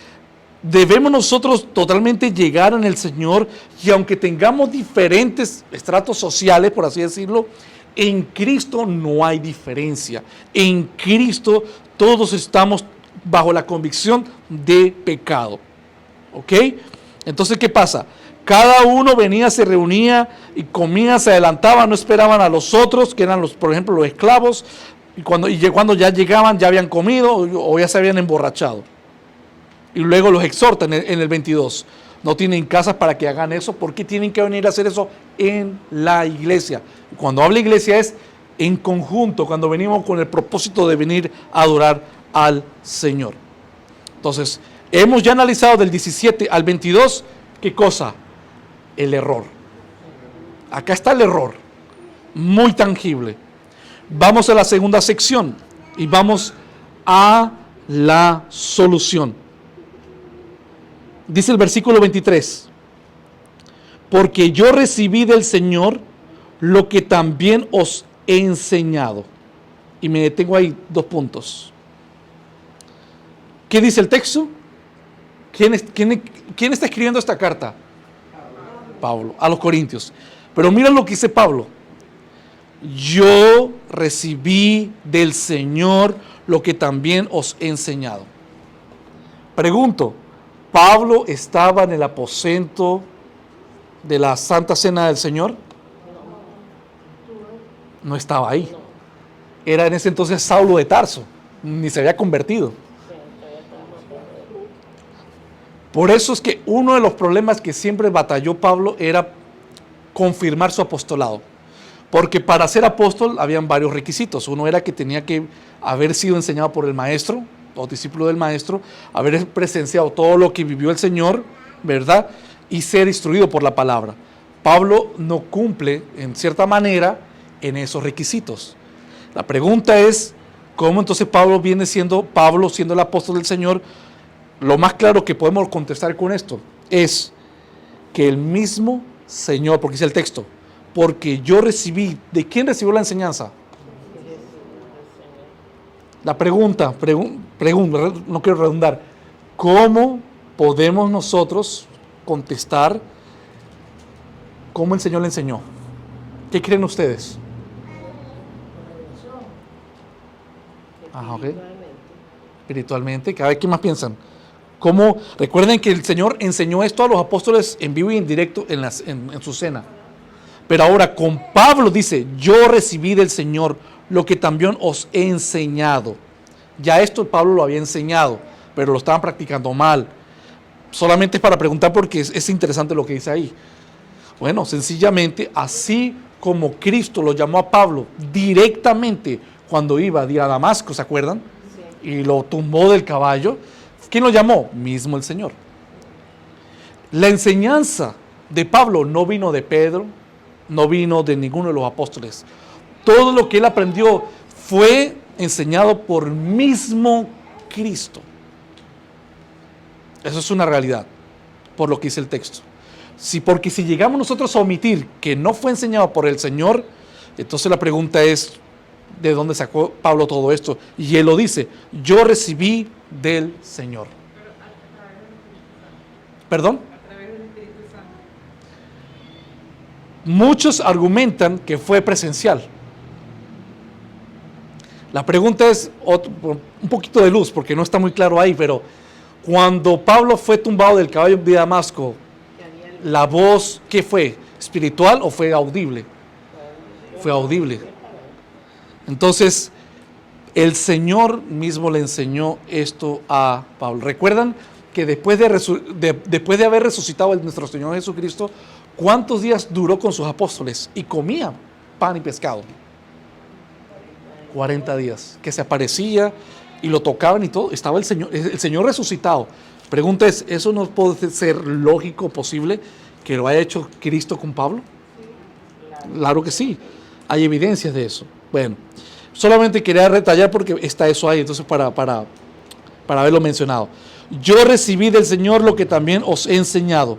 debemos nosotros totalmente llegar en el Señor, y aunque tengamos diferentes estratos sociales, por así decirlo, en Cristo no hay diferencia. En Cristo todos estamos bajo la convicción de pecado. ¿Ok? Entonces, ¿qué pasa? Cada uno venía, se reunía y comía, se adelantaba, no esperaban a los otros, que eran por ejemplo, los esclavos, y cuando ya llegaban, ya habían comido o ya se habían emborrachado. Y luego los exhortan en el 22. No tienen casas para que hagan eso. ¿Por qué tienen que venir a hacer eso en la iglesia? Cuando habla iglesia es en conjunto, cuando venimos con el propósito de venir a adorar al Señor. Entonces, hemos ya analizado del 17 al 22, ¿qué cosa? El error. Acá está el error, muy tangible. Vamos a la segunda sección y vamos a la solución. Dice el versículo 23, porque yo recibí del Señor lo que también os he enseñado. Y me detengo ahí 2 puntos. ¿Qué dice el texto? ¿Quién está escribiendo esta carta? Pablo, a los Corintios. Pero mira lo que dice Pablo. yo recibí del Señor lo que también os he enseñado. Pregunto, ¿Pablo estaba en el aposento de la Santa Cena del Señor? No estaba ahí. Era en ese entonces Saulo de Tarso, ni se había convertido. Por eso es que uno de los problemas que siempre batalló Pablo era confirmar su apostolado. Porque para ser apóstol habían varios requisitos. Uno era que tenía que haber sido enseñado por el maestro, o discípulo del maestro, haber presenciado todo lo que vivió el Señor, ¿verdad? Y ser instruido por la palabra. Pablo no cumple, en cierta manera, en esos requisitos. La pregunta es, ¿cómo entonces Pablo siendo el apóstol del Señor? Lo más claro que podemos contestar con esto es que el mismo Señor, porque dice el texto, porque yo recibí, ¿de quién recibió la enseñanza? La pregunta, no quiero redundar, ¿cómo podemos nosotros contestar cómo el Señor le enseñó? ¿Qué creen ustedes? Ok. Espiritualmente, cada vez que más piensan. ¿Cómo? Recuerden que el Señor enseñó esto a los apóstoles en vivo y en directo en su cena. Pero ahora con Pablo dice, yo recibí del Señor lo que también os he enseñado. Ya esto Pablo lo había enseñado, pero lo estaban practicando mal. Solamente es para preguntar porque es interesante lo que dice ahí. Bueno, sencillamente, así como Cristo lo llamó a Pablo directamente cuando iba a ir a Damasco, ¿se acuerdan? Sí. Y lo tumbó del caballo. ¿Quién lo llamó? Mismo el Señor. La enseñanza de Pablo no vino de Pedro, no vino de ninguno de los apóstoles. Todo lo que él aprendió fue enseñado por mismo Cristo. Eso es una realidad, por lo que dice el texto. Porque si llegamos nosotros a omitir que no fue enseñado por el Señor, entonces la pregunta es, ¿de dónde sacó Pablo todo esto? Y él lo dice, yo recibí del Señor. ¿Perdón? Muchos argumentan que fue presencial. La pregunta es, un poquito de luz, porque no está muy claro ahí, pero cuando Pablo fue tumbado del caballo de Damasco, la voz, ¿qué fue? ¿Espiritual o fue audible? Fue audible. Entonces, el Señor mismo le enseñó esto a Pablo. ¿Recuerdan que después de haber resucitado nuestro Señor Jesucristo, cuántos días duró con sus apóstoles y comía pan y pescado? 40 días, que se aparecía y lo tocaban y todo, estaba el Señor resucitado. Pregunta es, ¿eso no puede ser lógico, posible, que lo haya hecho Cristo con Pablo? Claro que sí, hay evidencias de eso. Bueno, solamente quería retallar porque está eso ahí, entonces para haberlo mencionado. Yo recibí del Señor lo que también os he enseñado,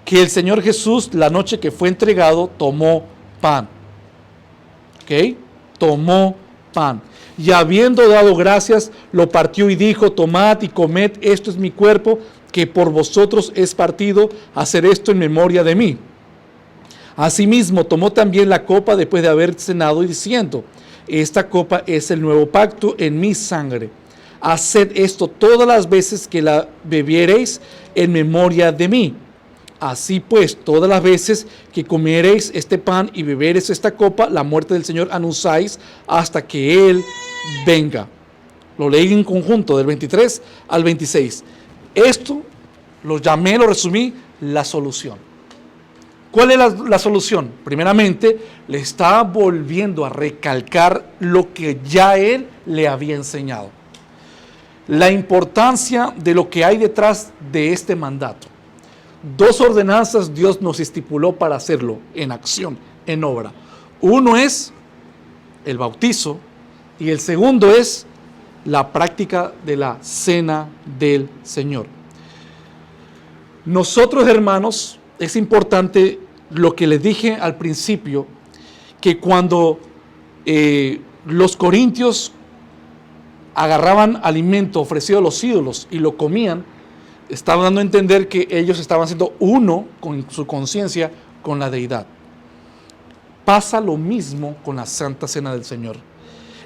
que el Señor Jesús, la noche que fue entregado, tomó pan. ¿Ok? Tomó pan. Y habiendo dado gracias, lo partió y dijo, tomad y comed, esto es mi cuerpo, que por vosotros es partido, hacer esto en memoria de mí. Asimismo, tomó también la copa después de haber cenado y diciendo, esta copa es el nuevo pacto en mi sangre. Haced esto todas las veces que la bebiereis en memoria de mí. Así pues, todas las veces que comiereis este pan y bebereis esta copa, la muerte del Señor anunciáis hasta que Él venga. Lo leí en conjunto, del 23 al 26. Esto lo resumí, la solución. ¿Cuál es la solución? Primeramente, le está volviendo a recalcar lo que ya Él le había enseñado. La importancia de lo que hay detrás de este mandato. 2 ordenanzas Dios nos estipuló para hacerlo en acción, en obra. Uno es el bautizo y el segundo es la práctica de la cena del Señor. Nosotros, hermanos, es importante lo que les dije al principio, que cuando los corintios agarraban alimento ofrecido a los ídolos y lo comían, estaban dando a entender que ellos estaban siendo uno con su conciencia con la deidad. pasa lo mismo con la Santa Cena del Señor.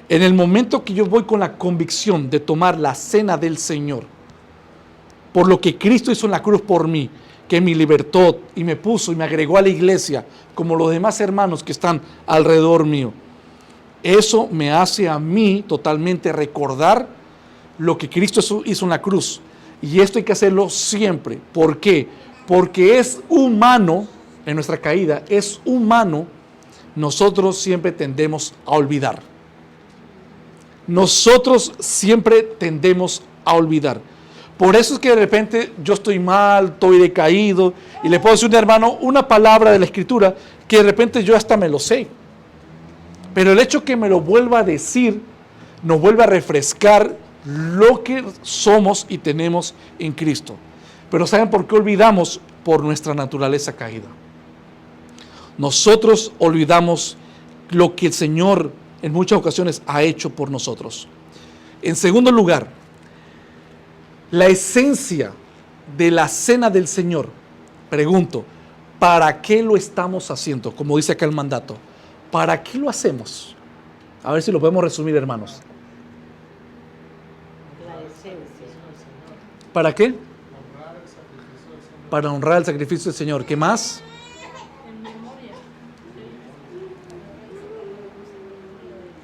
En el momento que yo voy con la convicción de tomar la Cena del Señor, por lo que Cristo hizo en la cruz por mí, que me libertó y me puso y me agregó a la iglesia, como los demás hermanos que están alrededor mío, eso me hace a mí totalmente recordar lo que Cristo hizo en la cruz. Y esto hay que hacerlo siempre. ¿Por qué? Porque es humano, en nuestra caída, es humano, nosotros siempre tendemos a olvidar. Nosotros siempre tendemos a olvidar. Por eso es que de repente yo estoy mal, estoy decaído, y le puedo decir a un hermano una palabra de la Escritura que de repente yo hasta me lo sé. Pero el hecho que me lo vuelva a decir, nos vuelve a refrescar lo que somos y tenemos en Cristo. Pero ¿saben por qué olvidamos? Por nuestra naturaleza caída. Nosotros olvidamos lo que el Señor en muchas ocasiones ha hecho por nosotros. En segundo lugar, la esencia de la cena del Señor. Pregunto, ¿para qué lo estamos haciendo? Como dice acá el mandato. ¿Para qué lo hacemos? A ver si lo podemos resumir, hermanos. La esencia. ¿Para qué? Para honrar el sacrificio del Señor. ¿Qué más?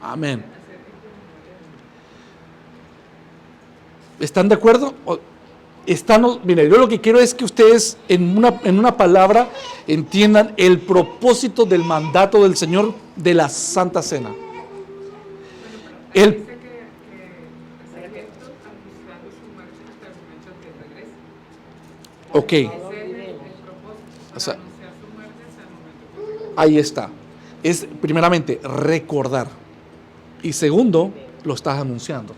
Amén. ¿Están de acuerdo? Mire, yo lo que quiero es que ustedes en una palabra entiendan el propósito del mandato del Señor de la Santa Cena. Ok. O sea, ahí está. Es primeramente recordar. Y segundo, lo estás anunciando.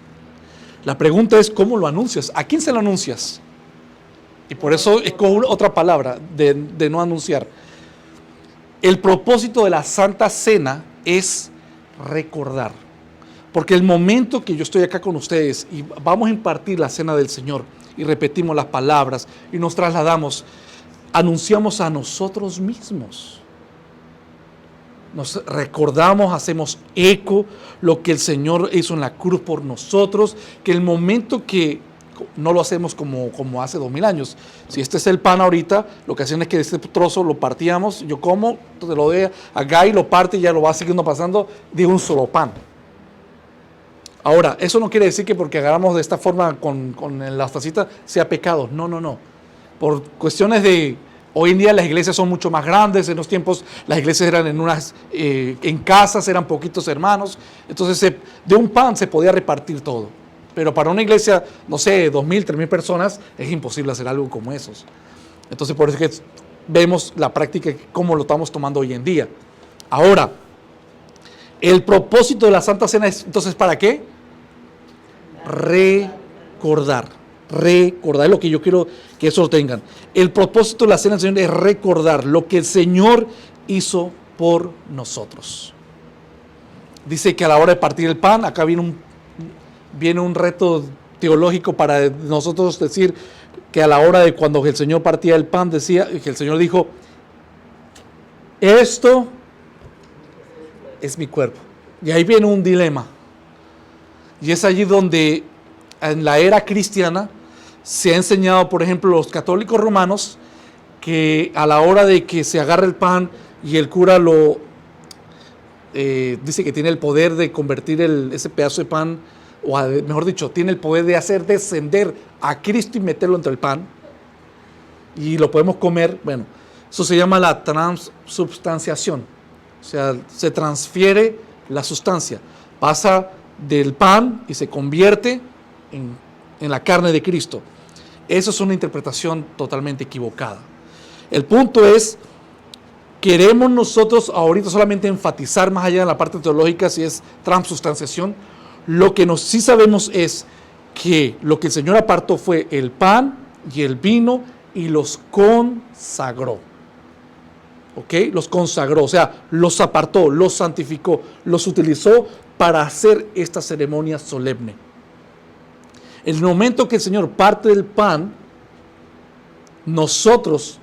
La pregunta es, ¿cómo lo anuncias? ¿A quién se lo anuncias? Y por eso es con otra palabra de no anunciar. El propósito de la Santa Cena es recordar. Porque el momento que yo estoy acá con ustedes y vamos a impartir la Cena del Señor y repetimos las palabras y nos trasladamos, anunciamos a nosotros mismos. Nos recordamos, hacemos eco lo que el Señor hizo en la cruz por nosotros, que el momento que no lo hacemos como hace 2000 años. Si este es el pan ahorita, lo que hacen es que este trozo lo partíamos, yo como, entonces lo doy acá y lo parte y ya lo va siguiendo pasando de un solo pan. Ahora, eso no quiere decir que porque agarramos de esta forma con las tacitas sea pecado. No, no, no. Por cuestiones de... Hoy en día las iglesias son mucho más grandes. En los tiempos las iglesias eran en casas, eran poquitos hermanos. Entonces de un pan se podía repartir todo. Pero para una iglesia, no sé, 2000, 3000 personas, es imposible hacer algo como esos. Entonces por eso es que vemos la práctica, cómo lo estamos tomando hoy en día. Ahora, el propósito de la Santa Cena es, entonces, ¿para qué? Recordar es lo que yo quiero que eso lo tengan. El propósito de la Cena del Señor es recordar lo que el Señor hizo por nosotros. Dice que a la hora de partir el pan, acá viene un reto teológico para nosotros decir que a la hora de cuando el Señor partía el pan, decía que el Señor dijo, esto es mi cuerpo. Y ahí viene un dilema. Y es allí donde en la era cristiana se ha enseñado, por ejemplo, los católicos romanos, que a la hora de que se agarra el pan y el cura dice que tiene el poder de convertir ese pedazo de pan, o mejor dicho, tiene el poder de hacer descender a Cristo y meterlo entre el pan, y lo podemos comer. Bueno, eso se llama la transubstanciación. O sea, se transfiere la sustancia, pasa del pan y se convierte en la carne de Cristo. Eso es una interpretación totalmente equivocada. El punto es, queremos nosotros ahorita solamente enfatizar más allá de la parte teológica si es transubstanciación. Lo que sí sabemos es que lo que el Señor apartó fue el pan y el vino y los consagró. ¿Ok? Los consagró, o sea, los apartó, los santificó, los utilizó para hacer esta ceremonia solemne. El momento que el Señor parte del pan, nosotros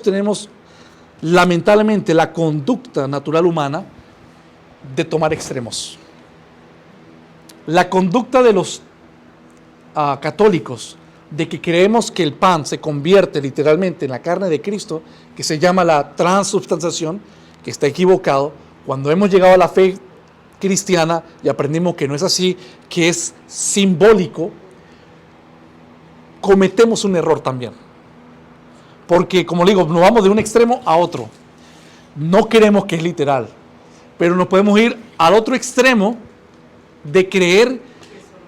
tenemos lamentablemente la conducta natural humana de tomar extremos. La conducta de los católicos, de que creemos que el pan se convierte literalmente en la carne de Cristo, que se llama la transubstanciación, que está equivocado. Cuando hemos llegado a la fe cristiana y aprendimos que no es así, que es simbólico, cometemos un error también. Porque, como le digo, nos vamos de un extremo a otro. No queremos que es literal, pero nos podemos ir al otro extremo de creer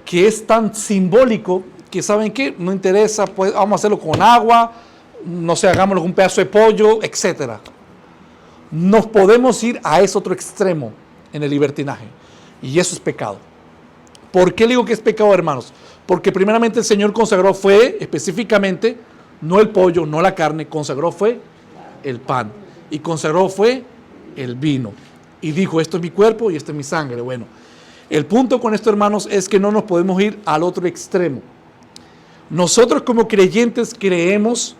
que es tan simbólico que, ¿saben qué? No interesa, pues vamos a hacerlo con agua, no sé, hagámoslo con un pedazo de pollo, etc. Nos podemos ir a ese otro extremo en el libertinaje, y eso es pecado. ¿Por qué le digo que es pecado, hermanos? Porque primeramente el Señor consagró fue específicamente, no el pollo, no la carne, consagró fue el pan, y consagró fue el vino, y dijo, esto es mi cuerpo y esto es mi sangre. Bueno, el punto con esto, hermanos, es que no nos podemos ir al otro extremo. Nosotros como creyentes creemos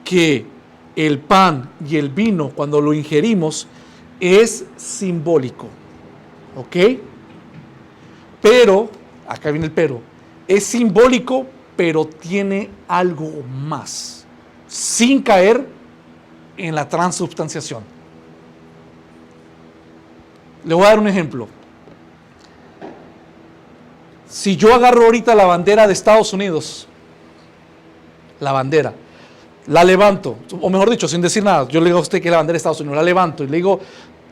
que el pan y el vino, cuando lo ingerimos, es simbólico, ¿ok? Pero, acá viene el pero, es simbólico, pero tiene algo más, sin caer en la transubstanciación. Le voy a dar un ejemplo. Si yo agarro ahorita la bandera de Estados Unidos, la bandera, la levanto, o mejor dicho, sin decir nada, yo le digo a usted que es la bandera de Estados Unidos, la levanto y le digo,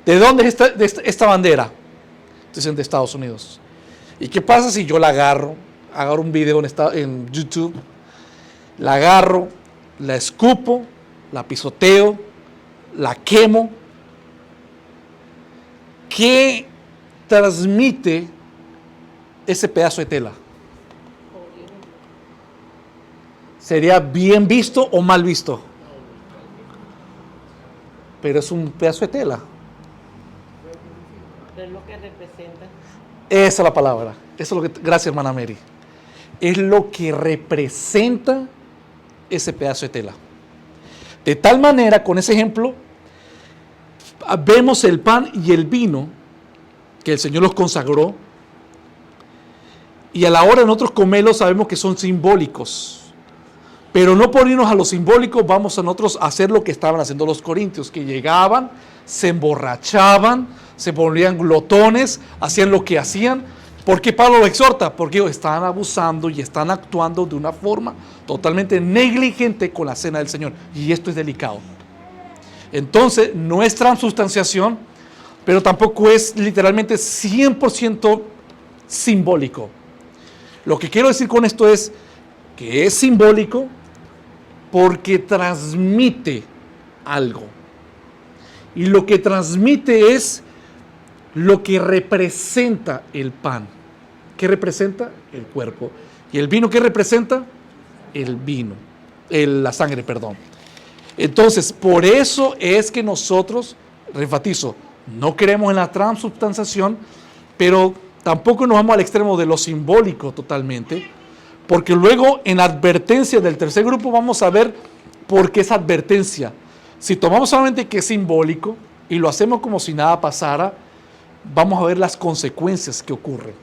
¿de dónde es esta bandera? Dicen de Estados Unidos. ¿Y qué pasa si yo la agarro un video en YouTube, la agarro, la escupo, la pisoteo, la quemo? ¿Qué transmite ese pedazo de tela? ¿Sería bien visto o mal visto? Pero es un pedazo de tela. Es lo que representa. Esa es la palabra. Eso es lo que, gracias, hermana Mary. Es lo que representa ese pedazo de tela. De tal manera, con ese ejemplo, vemos el pan y el vino que el Señor los consagró, y a la hora de nosotros comerlos sabemos que son simbólicos. Pero no por irnos a lo simbólico, vamos a nosotros a hacer lo que estaban haciendo los corintios, que llegaban, se emborrachaban, se volvían glotones, hacían lo que hacían. ¿Por qué Pablo lo exhorta? Porque están abusando y están actuando de una forma totalmente negligente con la cena del Señor. Y esto es delicado. Entonces, no es transubstanciación, pero tampoco es literalmente 100% simbólico. Lo que quiero decir con esto es que es simbólico porque transmite algo. Y lo que transmite es lo que representa el pan. ¿Qué representa? El cuerpo. ¿Y el vino qué representa? El vino. La sangre, perdón. Entonces, por eso es que nosotros, enfatizo, no creemos en la transubstanciación, pero tampoco nos vamos al extremo de lo simbólico totalmente, porque luego en la advertencia del tercer grupo vamos a ver por qué esa advertencia. Si tomamos solamente que es simbólico y lo hacemos como si nada pasara, vamos a ver las consecuencias que ocurren.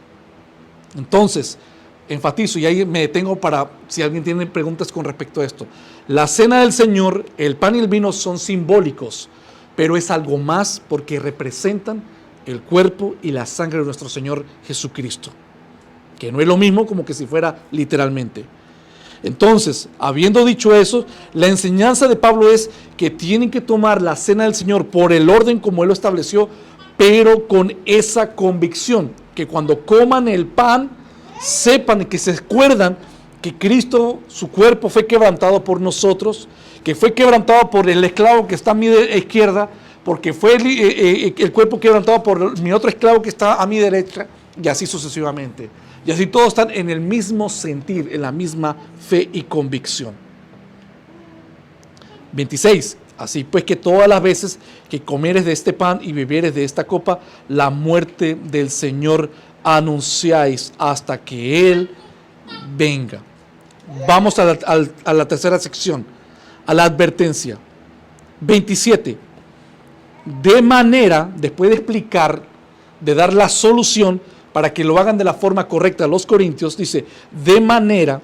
Entonces, enfatizo, y ahí me detengo para si alguien tiene preguntas con respecto a esto. La cena del Señor, el pan y el vino son simbólicos, pero es algo más porque representan el cuerpo y la sangre de nuestro Señor Jesucristo, que no es lo mismo como que si fuera literalmente. Entonces, habiendo dicho eso, la enseñanza de Pablo es que tienen que tomar la cena del Señor por el orden como Él lo estableció, pero con esa convicción, que cuando coman el pan, sepan que se acuerdan que Cristo, su cuerpo fue quebrantado por nosotros, que fue quebrantado por el esclavo que está a mi izquierda, porque fue el cuerpo quebrantado por mi otro esclavo que está a mi derecha, y así sucesivamente. Y así todos están en el mismo sentir, en la misma fe y convicción. 26. Así pues que todas las veces que comieres de este pan y bebieres de esta copa, la muerte del Señor anunciáis hasta que Él venga. Vamos a la tercera sección, a la advertencia. 27. De manera, después de explicar, de dar la solución para que lo hagan de la forma correcta a los corintios, dice, de manera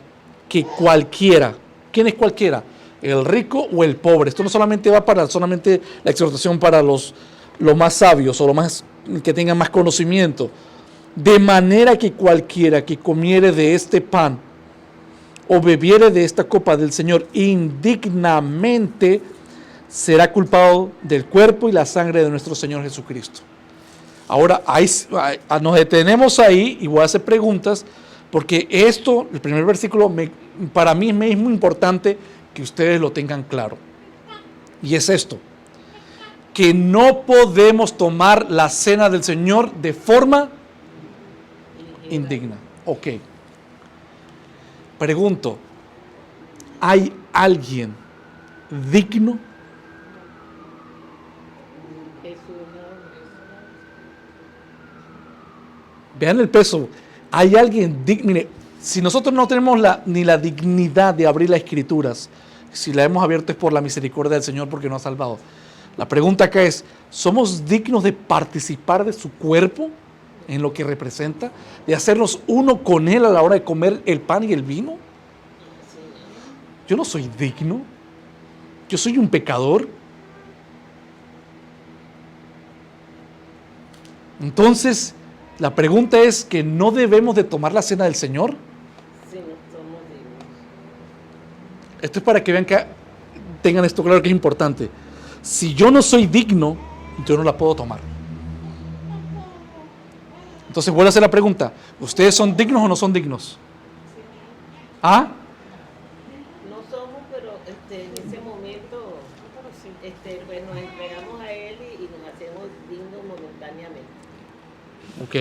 que cualquiera, ¿quién es cualquiera? El rico o el pobre. Esto no solamente va para solamente la exhortación para los más sabios o los más que tengan más conocimiento. De manera que cualquiera que comiere de este pan o bebiere de esta copa del Señor indignamente será culpado del cuerpo y la sangre de nuestro Señor Jesucristo. Ahora nos detenemos ahí y voy a hacer preguntas porque esto, el primer versículo, para mí es muy importante que ustedes lo tengan claro. Y es esto, que no podemos tomar la cena del Señor de forma indigna. Ok. Pregunto, ¿hay alguien digno? Vean el peso. Hay alguien digno. Mire, si nosotros no tenemos ni la dignidad de abrir las Escrituras, si la hemos abierto es por la misericordia del Señor porque nos ha salvado. La pregunta acá es, ¿somos dignos de participar de su cuerpo en lo que representa? ¿De hacernos uno con Él a la hora de comer el pan y el vino? Yo no soy digno. Yo soy un pecador. Entonces, la pregunta es que no debemos de tomar la cena del Señor. Sí, somos dignos. Esto es para que vean que tengan esto claro que es importante. Si yo no soy digno, yo no la puedo tomar. Entonces vuelvo a hacer la pregunta. ¿Ustedes son dignos o no son dignos? ¿Ah? No somos, pero en ese momento nos entregamos a Él y nos hacemos dignos momentáneamente. Ok,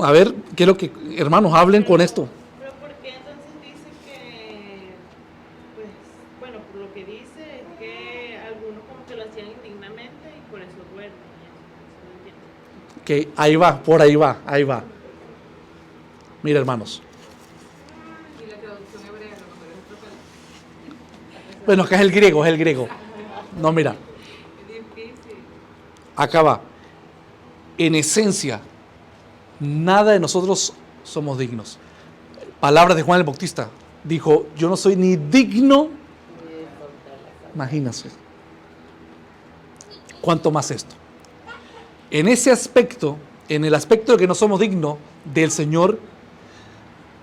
a ver, quiero que hermanos hablen con esto. Pero ¿por qué entonces dice que, pues, bueno, por lo que dice es que algunos como que lo hacían indignamente y por eso duermen? Ok, ahí va, por ahí va. Mira, hermanos. Y la traducción hebrea, a lo mejor es otro Bueno, acá es el griego. No, mira, es difícil. acá va. En esencia, nada de nosotros somos dignos. Palabras de Juan el Bautista. Dijo, yo no soy ni digno. Imagínense. ¿Cuánto más esto? En ese aspecto, en el aspecto de que no somos dignos del Señor,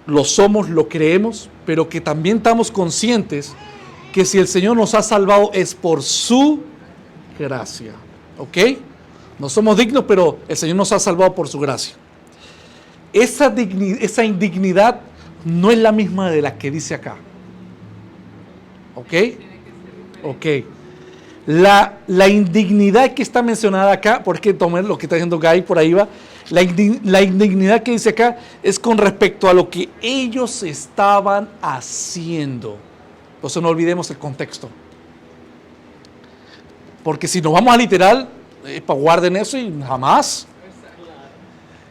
lo somos, lo creemos, pero que también estamos conscientes que si el Señor nos ha salvado es por su gracia. ¿Ok? No somos dignos, pero el Señor nos ha salvado por su gracia. Esa indignidad no es la misma de la que dice acá. ¿Ok? Ok. La indignidad que está mencionada acá, porque tomé lo que está diciendo Guy, por ahí va. La indignidad que dice acá es con respecto a lo que ellos estaban haciendo. Entonces no olvidemos el contexto. Porque si nos vamos a literal, guarden eso y jamás.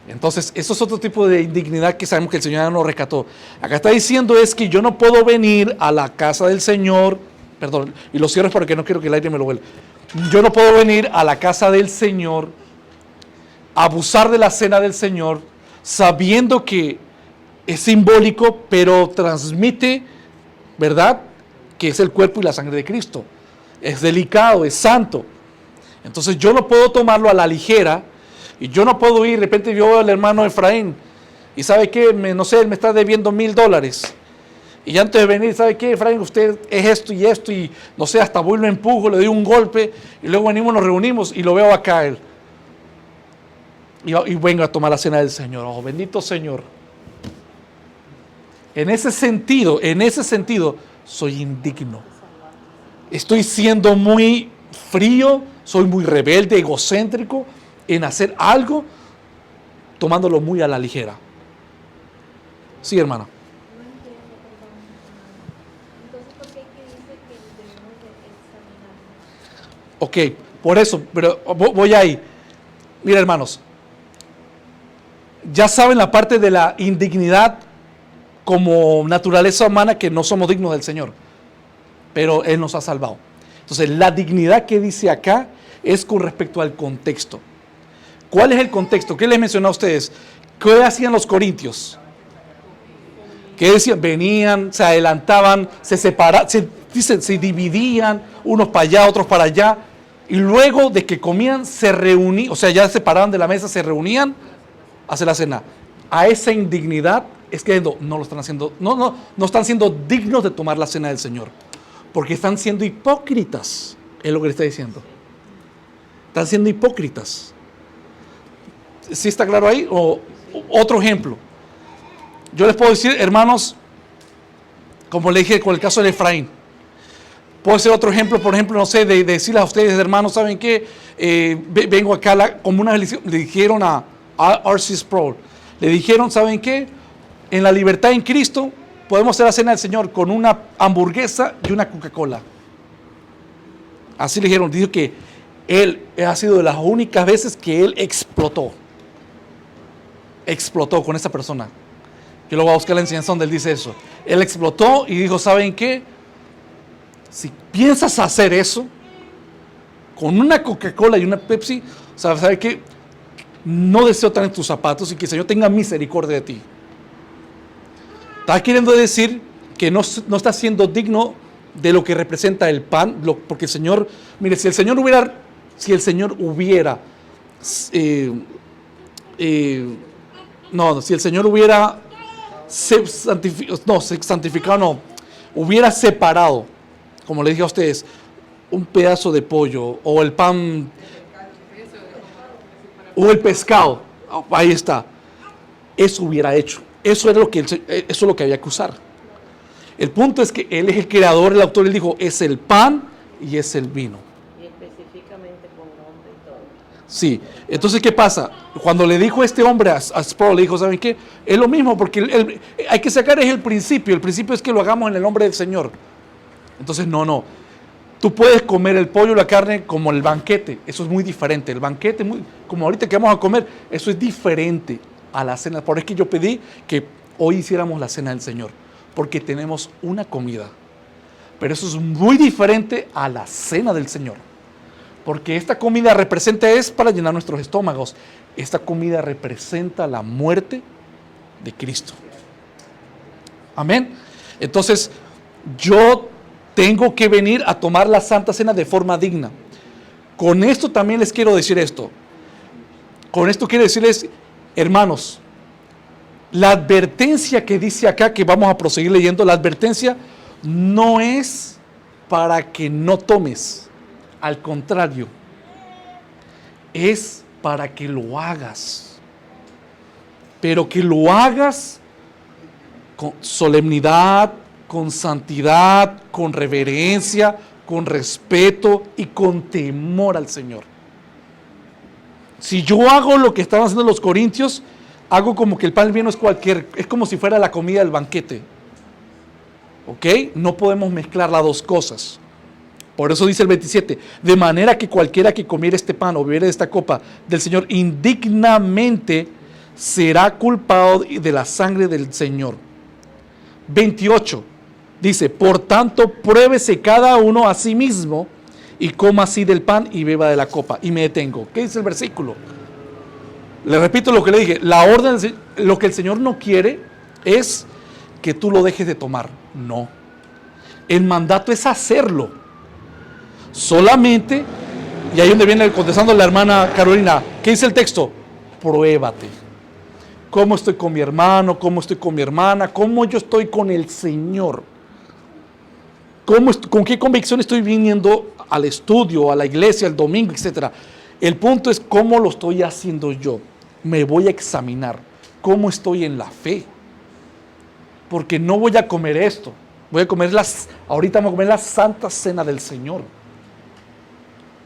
Entonces, eso es otro tipo de indignidad que sabemos que el Señor nos rescató. Acá está diciendo es que yo no puedo venir a la casa del Señor, perdón, y lo cierro porque no quiero que el aire me lo vuelva. Yo no puedo venir a la casa del Señor, abusar de la cena del Señor, sabiendo que es simbólico, pero transmite, ¿verdad?, que es el cuerpo y la sangre de Cristo. Es delicado, es santo. Entonces yo no puedo tomarlo a la ligera. Y yo no puedo ir, de repente yo veo al hermano Efraín y ¿sabe qué? No sé, él me está debiendo $1,000. Y antes de venir, ¿sabe qué, Efraín? Usted es esto y no sé, hasta voy y lo empujo, le doy un golpe y luego venimos, nos reunimos y lo veo acá él. Y vengo a tomar la cena del Señor. Oh, bendito Señor. En ese sentido, soy indigno. Estoy siendo muy frío, soy muy rebelde, egocéntrico en hacer algo, tomándolo muy a la ligera. Sí, hermana. No entiendo, perdón. Entonces, ¿por qué aquí dice que debemos de examinarnos? Ok, por eso, pero voy ahí. Mira, hermanos, ya saben la parte de la indignidad como naturaleza humana, que no somos dignos del Señor, pero Él nos ha salvado. Entonces, la dignidad que dice acá es con respecto al contexto. ¿Cuál es el contexto? ¿Qué les mencioné a ustedes? ¿Qué hacían los corintios? ¿Qué decían? Venían, se adelantaban, se separaban, se dividían, unos para allá, otros para allá, y luego de que comían, se reunían, o sea, ya se paraban de la mesa, se reunían a hacer la cena. A esa indignidad es que no lo están haciendo, no están siendo dignos de tomar la cena del Señor, porque están siendo hipócritas, es lo que le está diciendo. Están siendo hipócritas. ¿Sí está claro ahí? O otro ejemplo. Yo les puedo decir, hermanos, como le dije con el caso de Efraín, puedo hacer otro ejemplo, por ejemplo, no sé, de decirles a ustedes, hermanos, ¿saben qué? Vengo acá, como una vez le dijeron a R.C. Sproul, le dijeron, ¿saben qué? En la libertad en Cristo podemos hacer la cena del Señor con una hamburguesa y una Coca-Cola. Así le dijeron, dijo que él ha sido de las únicas veces que él explotó con esa persona. Yo lo voy a buscar la enseñanza donde él dice eso. Él explotó y dijo, ¿saben qué? Si piensas hacer eso con una Coca-Cola y una Pepsi, ¿sabes qué? No deseo estar en tus zapatos y que el Señor tenga misericordia de ti. Está queriendo decir que no está siendo digno de lo que representa el pan, porque el Señor, mire, si el Señor hubiera hubiera separado, como les dije a ustedes, un pedazo de pollo o el pan o el pescado, ahí está, eso hubiera hecho, eso es lo que había que usar. El punto es que Él es el creador, el autor, Él dijo, es el pan y es el vino. Y específicamente con nombre y todo. Sí, entonces ¿qué pasa? Cuando le dijo este hombre a Sproul, le dijo, ¿saben qué? Es lo mismo, porque hay que sacar es el principio es que lo hagamos en el nombre del Señor. Entonces no, tú puedes comer el pollo y la carne como el banquete, eso es muy diferente, el banquete, como ahorita que vamos a comer, eso es diferente a la cena. Por eso es que yo pedí que hoy hiciéramos la cena del Señor, porque tenemos una comida, pero eso es muy diferente a la cena del Señor. Porque esta comida es para llenar nuestros estómagos. Esta comida representa la muerte de Cristo. Amén. Entonces, yo tengo que venir a tomar la Santa Cena de forma digna. Con esto también les quiero decir esto. Con esto quiero decirles, hermanos, la advertencia que dice acá, que vamos a proseguir leyendo, la advertencia no es para que no tomes. Al contrario, es para que lo hagas, pero que lo hagas con solemnidad, con santidad, con reverencia, con respeto y con temor al Señor. Si yo hago lo que estaban haciendo los corintios, hago como que el pan y el vino es como si fuera la comida del banquete. ¿Ok? No podemos mezclar las dos cosas. Por eso dice el 27, de manera que cualquiera que comiere este pan o bebiere de esta copa del Señor indignamente será culpado de la sangre del Señor. 28, dice, por tanto, pruébese cada uno a sí mismo y coma así del pan y beba de la copa. Y me detengo. ¿Qué dice el versículo? Le repito lo que le dije, la orden, lo que el Señor no quiere es que tú lo dejes de tomar. No. El mandato es hacerlo. Solamente, y ahí donde viene contestando la hermana Carolina, ¿qué dice el texto? Pruébate. ¿Cómo estoy con mi hermano? ¿Cómo estoy con mi hermana? ¿Cómo yo estoy con el Señor? ¿Con qué convicción estoy viniendo al estudio, a la iglesia, el domingo, etcétera? El punto es cómo lo estoy haciendo yo. Me voy a examinar cómo estoy en la fe. Porque no voy a comer esto. Ahorita vamos a comer la Santa Cena del Señor.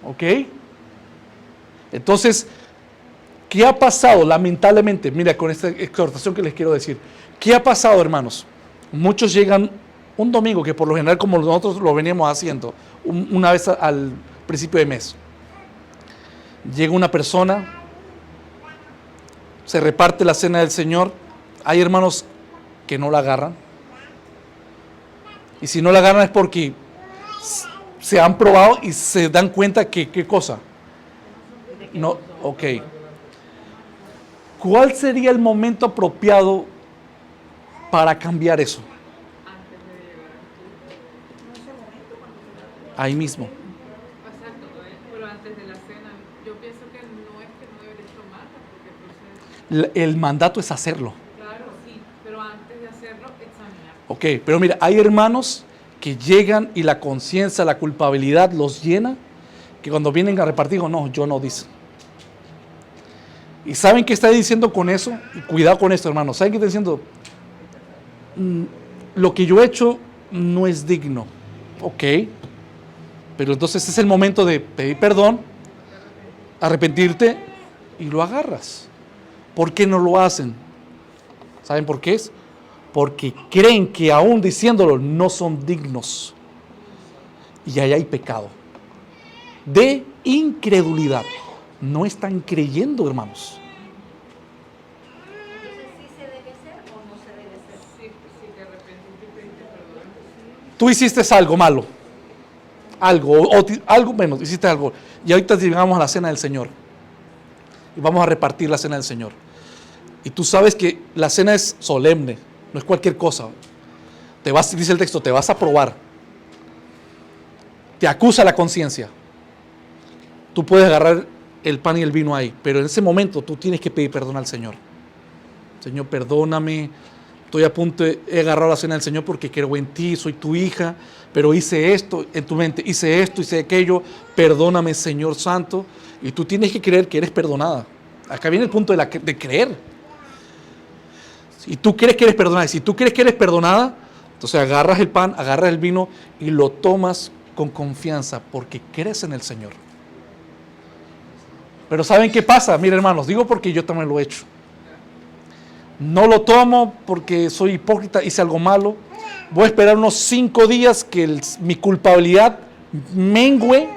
¿Ok? Entonces, ¿qué ha pasado? Lamentablemente, mira, con esta exhortación que les quiero decir, ¿qué ha pasado, hermanos? Muchos llegan un domingo, que por lo general, como nosotros lo veníamos haciendo, una vez al principio de mes, llega una persona, se reparte la cena del Señor, hay hermanos que no la agarran, y si no la agarran es porque se han probado y se dan cuenta que, ¿qué cosa? De que No, son. ok. ¿Cuál sería el momento apropiado para cambiar eso? Antes de llegar aquí. Ahí mismo. Exacto, pero antes de la cena. Yo pienso que no es que no deberías tomarla, porque entonces, El mandato es hacerlo. claro, sí, pero antes de hacerlo, examinar. Ok, pero mira, hay hermanos que llegan y la conciencia, la culpabilidad los llena, que cuando vienen a repartir, digo, no, yo no, dice. ¿Y saben qué está diciendo con eso? Y cuidado con esto, hermanos. ¿Saben qué está diciendo? Lo que yo he hecho no es digno. Ok, pero entonces es el momento de pedir perdón, arrepentirte y lo agarras. ¿Por qué no lo hacen? ¿Saben por qué es? Porque creen que aún diciéndolo no son dignos. Y ahí hay pecado de incredulidad. No están creyendo, hermanos. Entonces, ¿sí se debe hacer o no se debe hacer? Sí, sí, de repente te pediste perdón. Tú hiciste algo malo. Bueno, hiciste algo. Y ahorita llegamos a la cena del Señor. Y vamos a repartir la cena del Señor. Y tú sabes que la cena es solemne, no es cualquier cosa. Dice el texto, te vas a probar. Te acusa la conciencia. Tú puedes agarrar el pan y el vino ahí, pero en ese momento tú tienes que pedir perdón al Señor. Señor, perdóname. Estoy a punto he agarrado la cena del Señor porque creo en ti, soy tu hija, pero hice esto en tu mente, hice esto, hice aquello. Perdóname, Señor Santo. Y tú tienes que creer que eres perdonada. Acá viene el punto de creer. Si tú crees que eres perdonada, si tú crees que eres perdonada, entonces agarras el pan, agarras el vino y lo tomas con confianza porque crees en el Señor. Pero ¿saben qué pasa? Miren, hermanos, digo porque yo también lo he hecho. No lo tomo porque soy hipócrita, hice algo malo. Voy a esperar unos 5 días que mi culpabilidad mengüe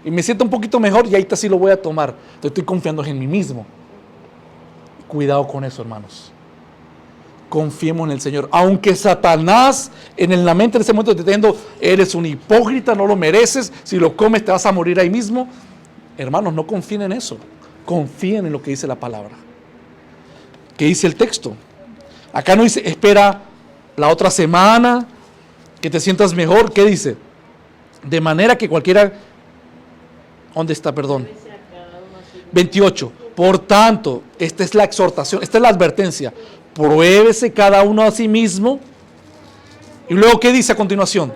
y me sienta un poquito mejor y ahí sí lo voy a tomar. Entonces estoy confiando en mí mismo. Cuidado con eso, hermanos. Confiemos en el Señor. Aunque Satanás en la mente en ese momento te esté diciendo, eres un hipócrita, no lo mereces, si lo comes te vas a morir ahí mismo. Hermanos, no confíen en eso. Confíen en lo que dice la palabra. ¿Qué dice el texto? Acá no dice, espera la otra semana, que te sientas mejor. ¿Qué dice? De manera que cualquiera... ¿Dónde está? Perdón. Dice a cada uno así. 28. Por tanto, esta es la exhortación, esta es la advertencia. Pruébese cada uno a sí mismo. Y luego, ¿qué dice a continuación?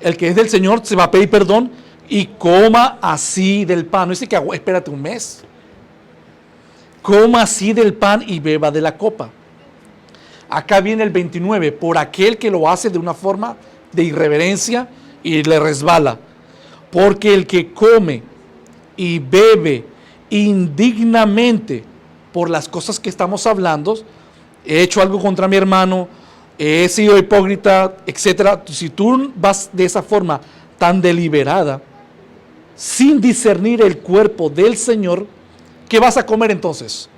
El que es del Señor se va a pedir perdón y coma así del pan. No dice que espérate un mes. Coma así del pan y beba de la copa. Acá viene el 29. Por aquel que lo hace de una forma de irreverencia y le resbala. Porque el que come y bebe indignamente por las cosas que estamos hablando, he hecho algo contra mi hermano, he sido hipócrita, etcétera. Si tú vas de esa forma tan deliberada, sin discernir el cuerpo del Señor, ¿qué vas a comer entonces?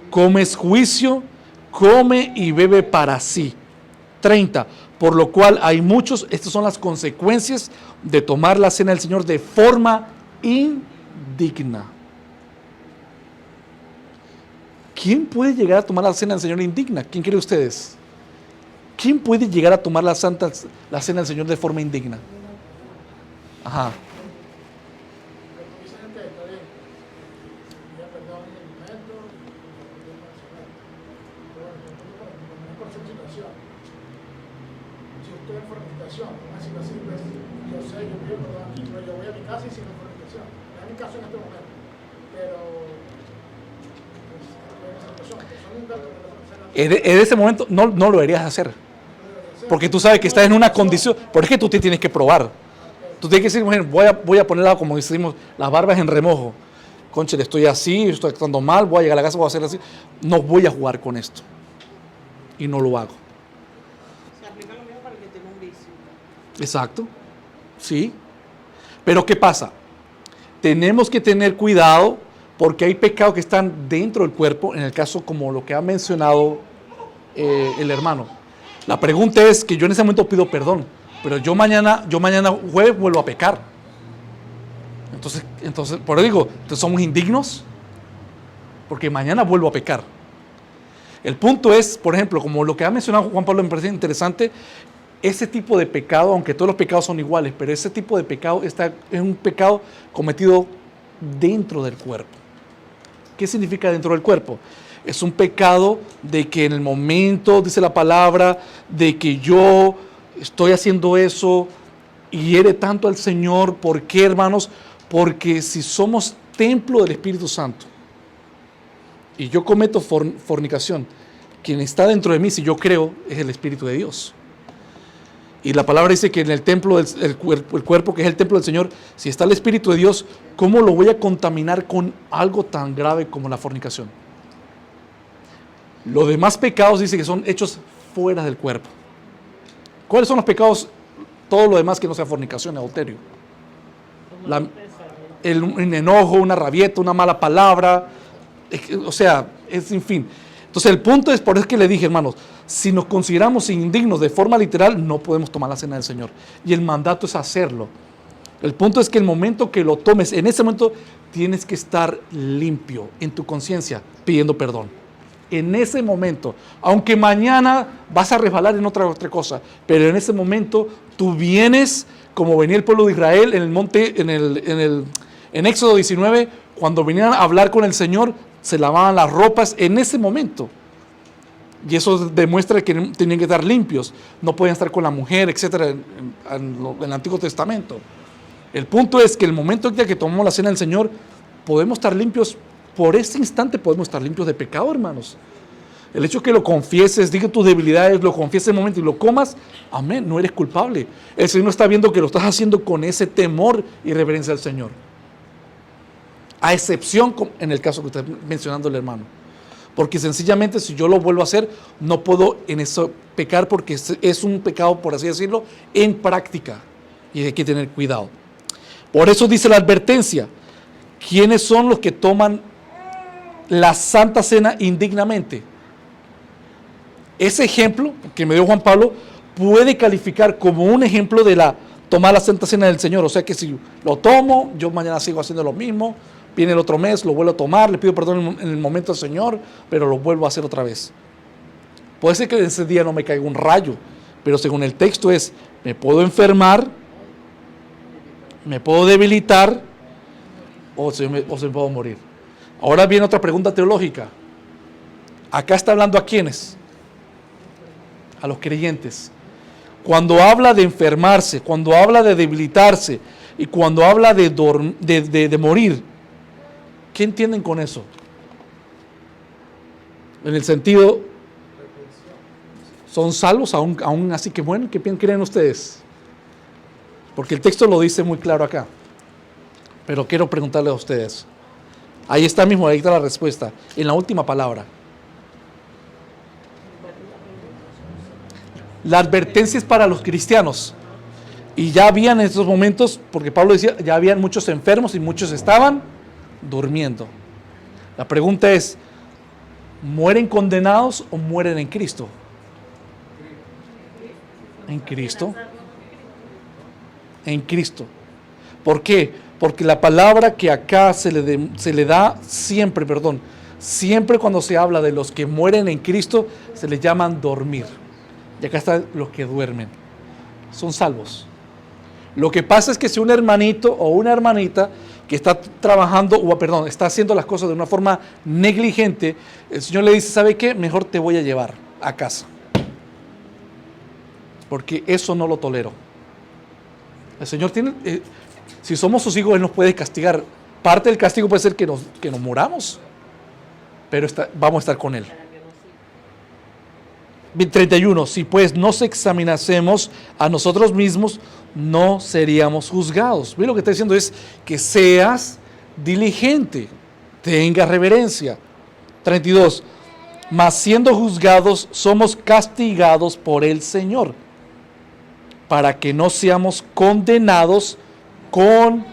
Comes juicio, come y bebe para sí. 30. Por lo cual hay muchos, estas son las consecuencias de tomar la cena del Señor de forma indigna. ¿Quién puede llegar a tomar la cena del Señor indigna? ¿Quién cree ustedes? ¿Quién puede llegar a tomar la cena del Señor de forma indigna? Ajá. En ese momento no lo deberías hacer. Porque tú sabes que estás en una condición. Por qué tú te tienes que probar. Tú tienes que decir, mujer, voy a ponerla, como decimos, las barbas en remojo. Conchale, estoy así, estoy actuando mal, voy a llegar a la casa, voy a hacer así. No voy a jugar con esto. Y no lo hago. Se aplica lo mismo para el que tiene un vicio. Exacto. Sí. Pero ¿qué pasa? Tenemos que tener cuidado porque hay pecados que están dentro del cuerpo, en el caso como lo que ha mencionado el hermano. La pregunta es que yo en ese momento pido perdón, pero yo mañana jueves vuelvo a pecar. Entonces, por eso digo, entonces somos indignos, porque mañana vuelvo a pecar. El punto es, por ejemplo, como lo que ha mencionado Juan Pablo, me parece interesante, ese tipo de pecado, aunque todos los pecados son iguales, pero ese tipo de pecado es un pecado cometido dentro del cuerpo. ¿Qué significa dentro del cuerpo? Es un pecado de que en el momento, dice la palabra, de que yo estoy haciendo eso y hiere tanto al Señor. ¿Por qué, hermanos? Porque si somos templo del Espíritu Santo y yo cometo fornicación, quien está dentro de mí, si yo creo, es el Espíritu de Dios. Y la palabra dice que en el templo, el cuerpo que es el templo del Señor, si está el Espíritu de Dios, ¿cómo lo voy a contaminar con algo tan grave como la fornicación? Los demás pecados dice que son hechos fuera del cuerpo. ¿Cuáles son los pecados? Todo lo demás que no sea fornicación, adulterio. Un enojo, una rabieta, una mala palabra, o sea, es sin fin. Entonces el punto es, por eso es que le dije, hermanos, si nos consideramos indignos de forma literal, no podemos tomar la cena del Señor. Y el mandato es hacerlo. El punto es que el momento que lo tomes, en ese momento tienes que estar limpio en tu conciencia, pidiendo perdón. En ese momento, aunque mañana vas a resbalar en otra cosa, pero en ese momento tú vienes, como venía el pueblo de Israel en el monte, en Éxodo 19, cuando venían a hablar con el Señor, se lavaban las ropas en ese momento. Y eso demuestra que tienen que estar limpios, no pueden estar con la mujer, etcétera, en el Antiguo Testamento. El punto es que el momento en que tomamos la cena del Señor, podemos estar limpios, por ese instante podemos estar limpios de pecado, hermanos. El hecho que lo confieses, diga tus debilidades, lo confieses en el momento y lo comas, amén, no eres culpable. El Señor está viendo que lo estás haciendo con ese temor y reverencia al Señor. A excepción, en el caso que está mencionando el hermano. Porque sencillamente si yo lo vuelvo a hacer, no puedo en eso pecar porque es un pecado, por así decirlo, en práctica. Y hay que tener cuidado. Por eso dice la advertencia. ¿Quiénes son los que toman la Santa Cena indignamente? Ese ejemplo que me dio Juan Pablo puede calificar como un ejemplo de tomar la Santa Cena del Señor. O sea que si lo tomo, yo mañana sigo haciendo lo mismo. Viene el otro mes, lo vuelvo a tomar, le pido perdón en el momento al Señor, pero lo vuelvo a hacer otra vez. Puede ser que ese día no me caiga un rayo, pero según el texto es, me puedo enfermar, me puedo debilitar o se me puedo morir. Ahora viene otra pregunta teológica. Acá está hablando a quiénes, a los creyentes. Cuando habla de enfermarse, cuando habla de debilitarse y cuando habla de morir, ¿qué entienden con eso? En el sentido, ¿son salvos aún así que mueren? ¿Qué creen ustedes? Porque el texto lo dice muy claro acá. Pero quiero preguntarle a ustedes. Ahí está mismo, ahí está la respuesta. En la última palabra. La advertencia es para los cristianos. Y ya habían en estos momentos, porque Pablo decía, ya habían muchos enfermos y muchos estaban durmiendo. La pregunta es, ¿mueren condenados o mueren en Cristo? En Cristo. En Cristo. ¿Por qué? Porque la palabra que acá se le da siempre cuando se habla de los que mueren en Cristo, se les llaman dormir. Y acá están los que duermen. Son salvos. Lo que pasa es que si un hermanito o una hermanita que está trabajando, está haciendo las cosas de una forma negligente, el Señor le dice, ¿sabe qué? Mejor te voy a llevar a casa. Porque eso no lo tolero. El Señor tiene, si somos sus hijos, Él nos puede castigar. Parte del castigo puede ser que nos muramos, pero vamos a estar con Él. 31. Si pues nos examinásemos a nosotros mismos, no seríamos juzgados. Lo que está diciendo es que seas diligente, tengas reverencia. 32. Mas siendo juzgados, somos castigados por el Señor, para que no seamos condenados con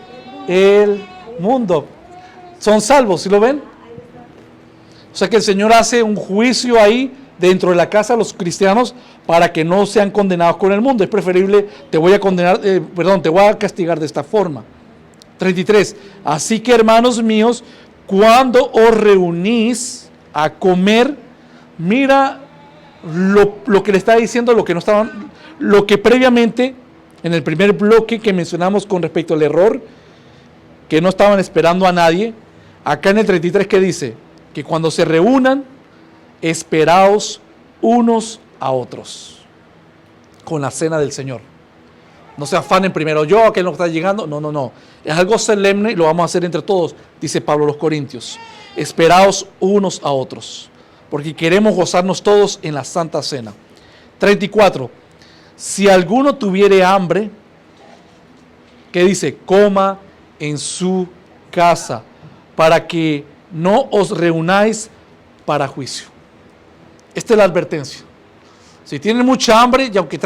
el mundo. Son salvos, ¿sí lo ven? O sea que el Señor hace un juicio ahí dentro de la casa de los cristianos para que no sean condenados con el mundo. Es preferible, te voy a castigar de esta forma. 33. Así que, hermanos míos, cuando os reunís a comer, mira lo que le está diciendo, lo que previamente en el primer bloque que mencionamos con respecto al error, que no estaban esperando a nadie. Acá en el 33, ¿qué dice? Que cuando se reúnan, esperaos unos a otros con la cena del Señor. No se afanen primero yo, aquel no está llegando. No. Es algo solemne y lo vamos a hacer entre todos, dice Pablo a los Corintios. Esperaos unos a otros, porque queremos gozarnos todos en la Santa Cena. 34. Si alguno tuviere hambre, ¿qué dice? Coma en su casa, para que no os reunáis para juicio. Esta es la advertencia. Si tienen mucha hambre, y aunque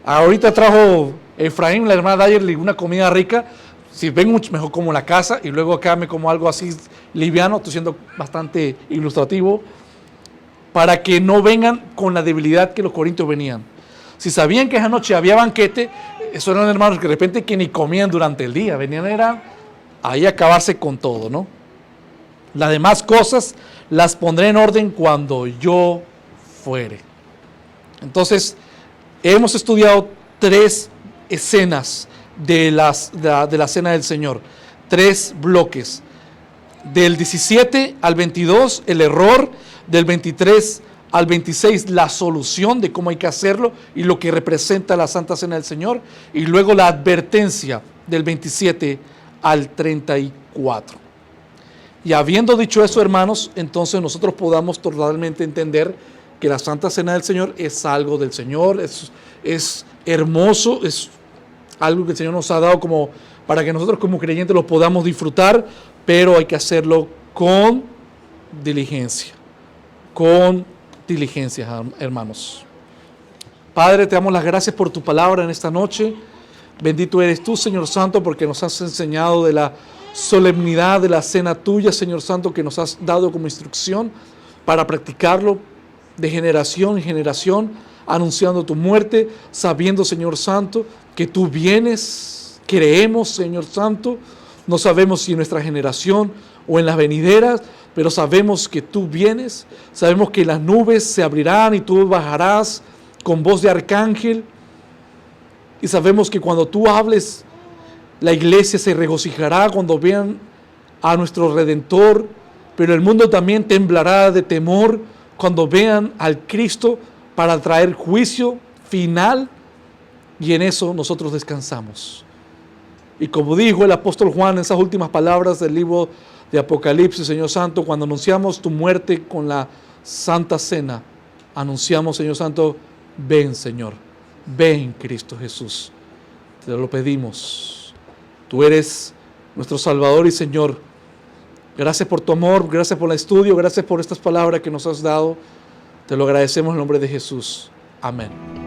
ahorita trajo Efraín, la hermana de ayer, una comida rica, si ven mucho mejor como la casa, y luego acá me como algo así liviano, estoy siendo bastante ilustrativo, para que no vengan con la debilidad que los corintios venían. Si sabían que esa noche había banquete, esos eran hermanos que de repente que ni comían durante el día, venían ahí a acabarse con todo, ¿no? Las demás cosas las pondré en orden cuando yo fuere. Entonces, hemos estudiado 3 escenas de la Cena del Señor, 3 bloques. Del 17 al 22, el error. Del 23 al 26, la solución de cómo hay que hacerlo y lo que representa la Santa Cena del Señor. Y luego la advertencia del 27 al 34. Y habiendo dicho eso, hermanos, entonces nosotros podamos totalmente entender que la Santa Cena del Señor es algo del Señor, es hermoso, es algo que el Señor nos ha dado como para que nosotros como creyentes lo podamos disfrutar, pero hay que hacerlo con diligencia, hermanos. Padre, te damos las gracias por tu palabra en esta noche. Bendito eres tú, Señor Santo, porque nos has enseñado de la solemnidad de la cena tuya, Señor Santo, que nos has dado como instrucción para practicarlo de generación en generación, anunciando tu muerte, sabiendo, Señor Santo, que tú vienes. Creemos, Señor Santo, no sabemos si en nuestra generación o en las venideras, pero sabemos que tú vienes, sabemos que las nubes se abrirán y tú bajarás con voz de arcángel, y sabemos que cuando tú hables, la iglesia se regocijará cuando vean a nuestro Redentor, pero el mundo también temblará de temor cuando vean al Cristo para traer juicio final, y en eso nosotros descansamos. Y como dijo el apóstol Juan en esas últimas palabras del libro de Apocalipsis, Señor Santo, cuando anunciamos tu muerte con la Santa Cena, anunciamos, Señor Santo, ven, Señor, ven, Cristo Jesús. Te lo pedimos. Tú eres nuestro Salvador y Señor. Gracias por tu amor, gracias por el estudio, gracias por estas palabras que nos has dado. Te lo agradecemos en el nombre de Jesús. Amén.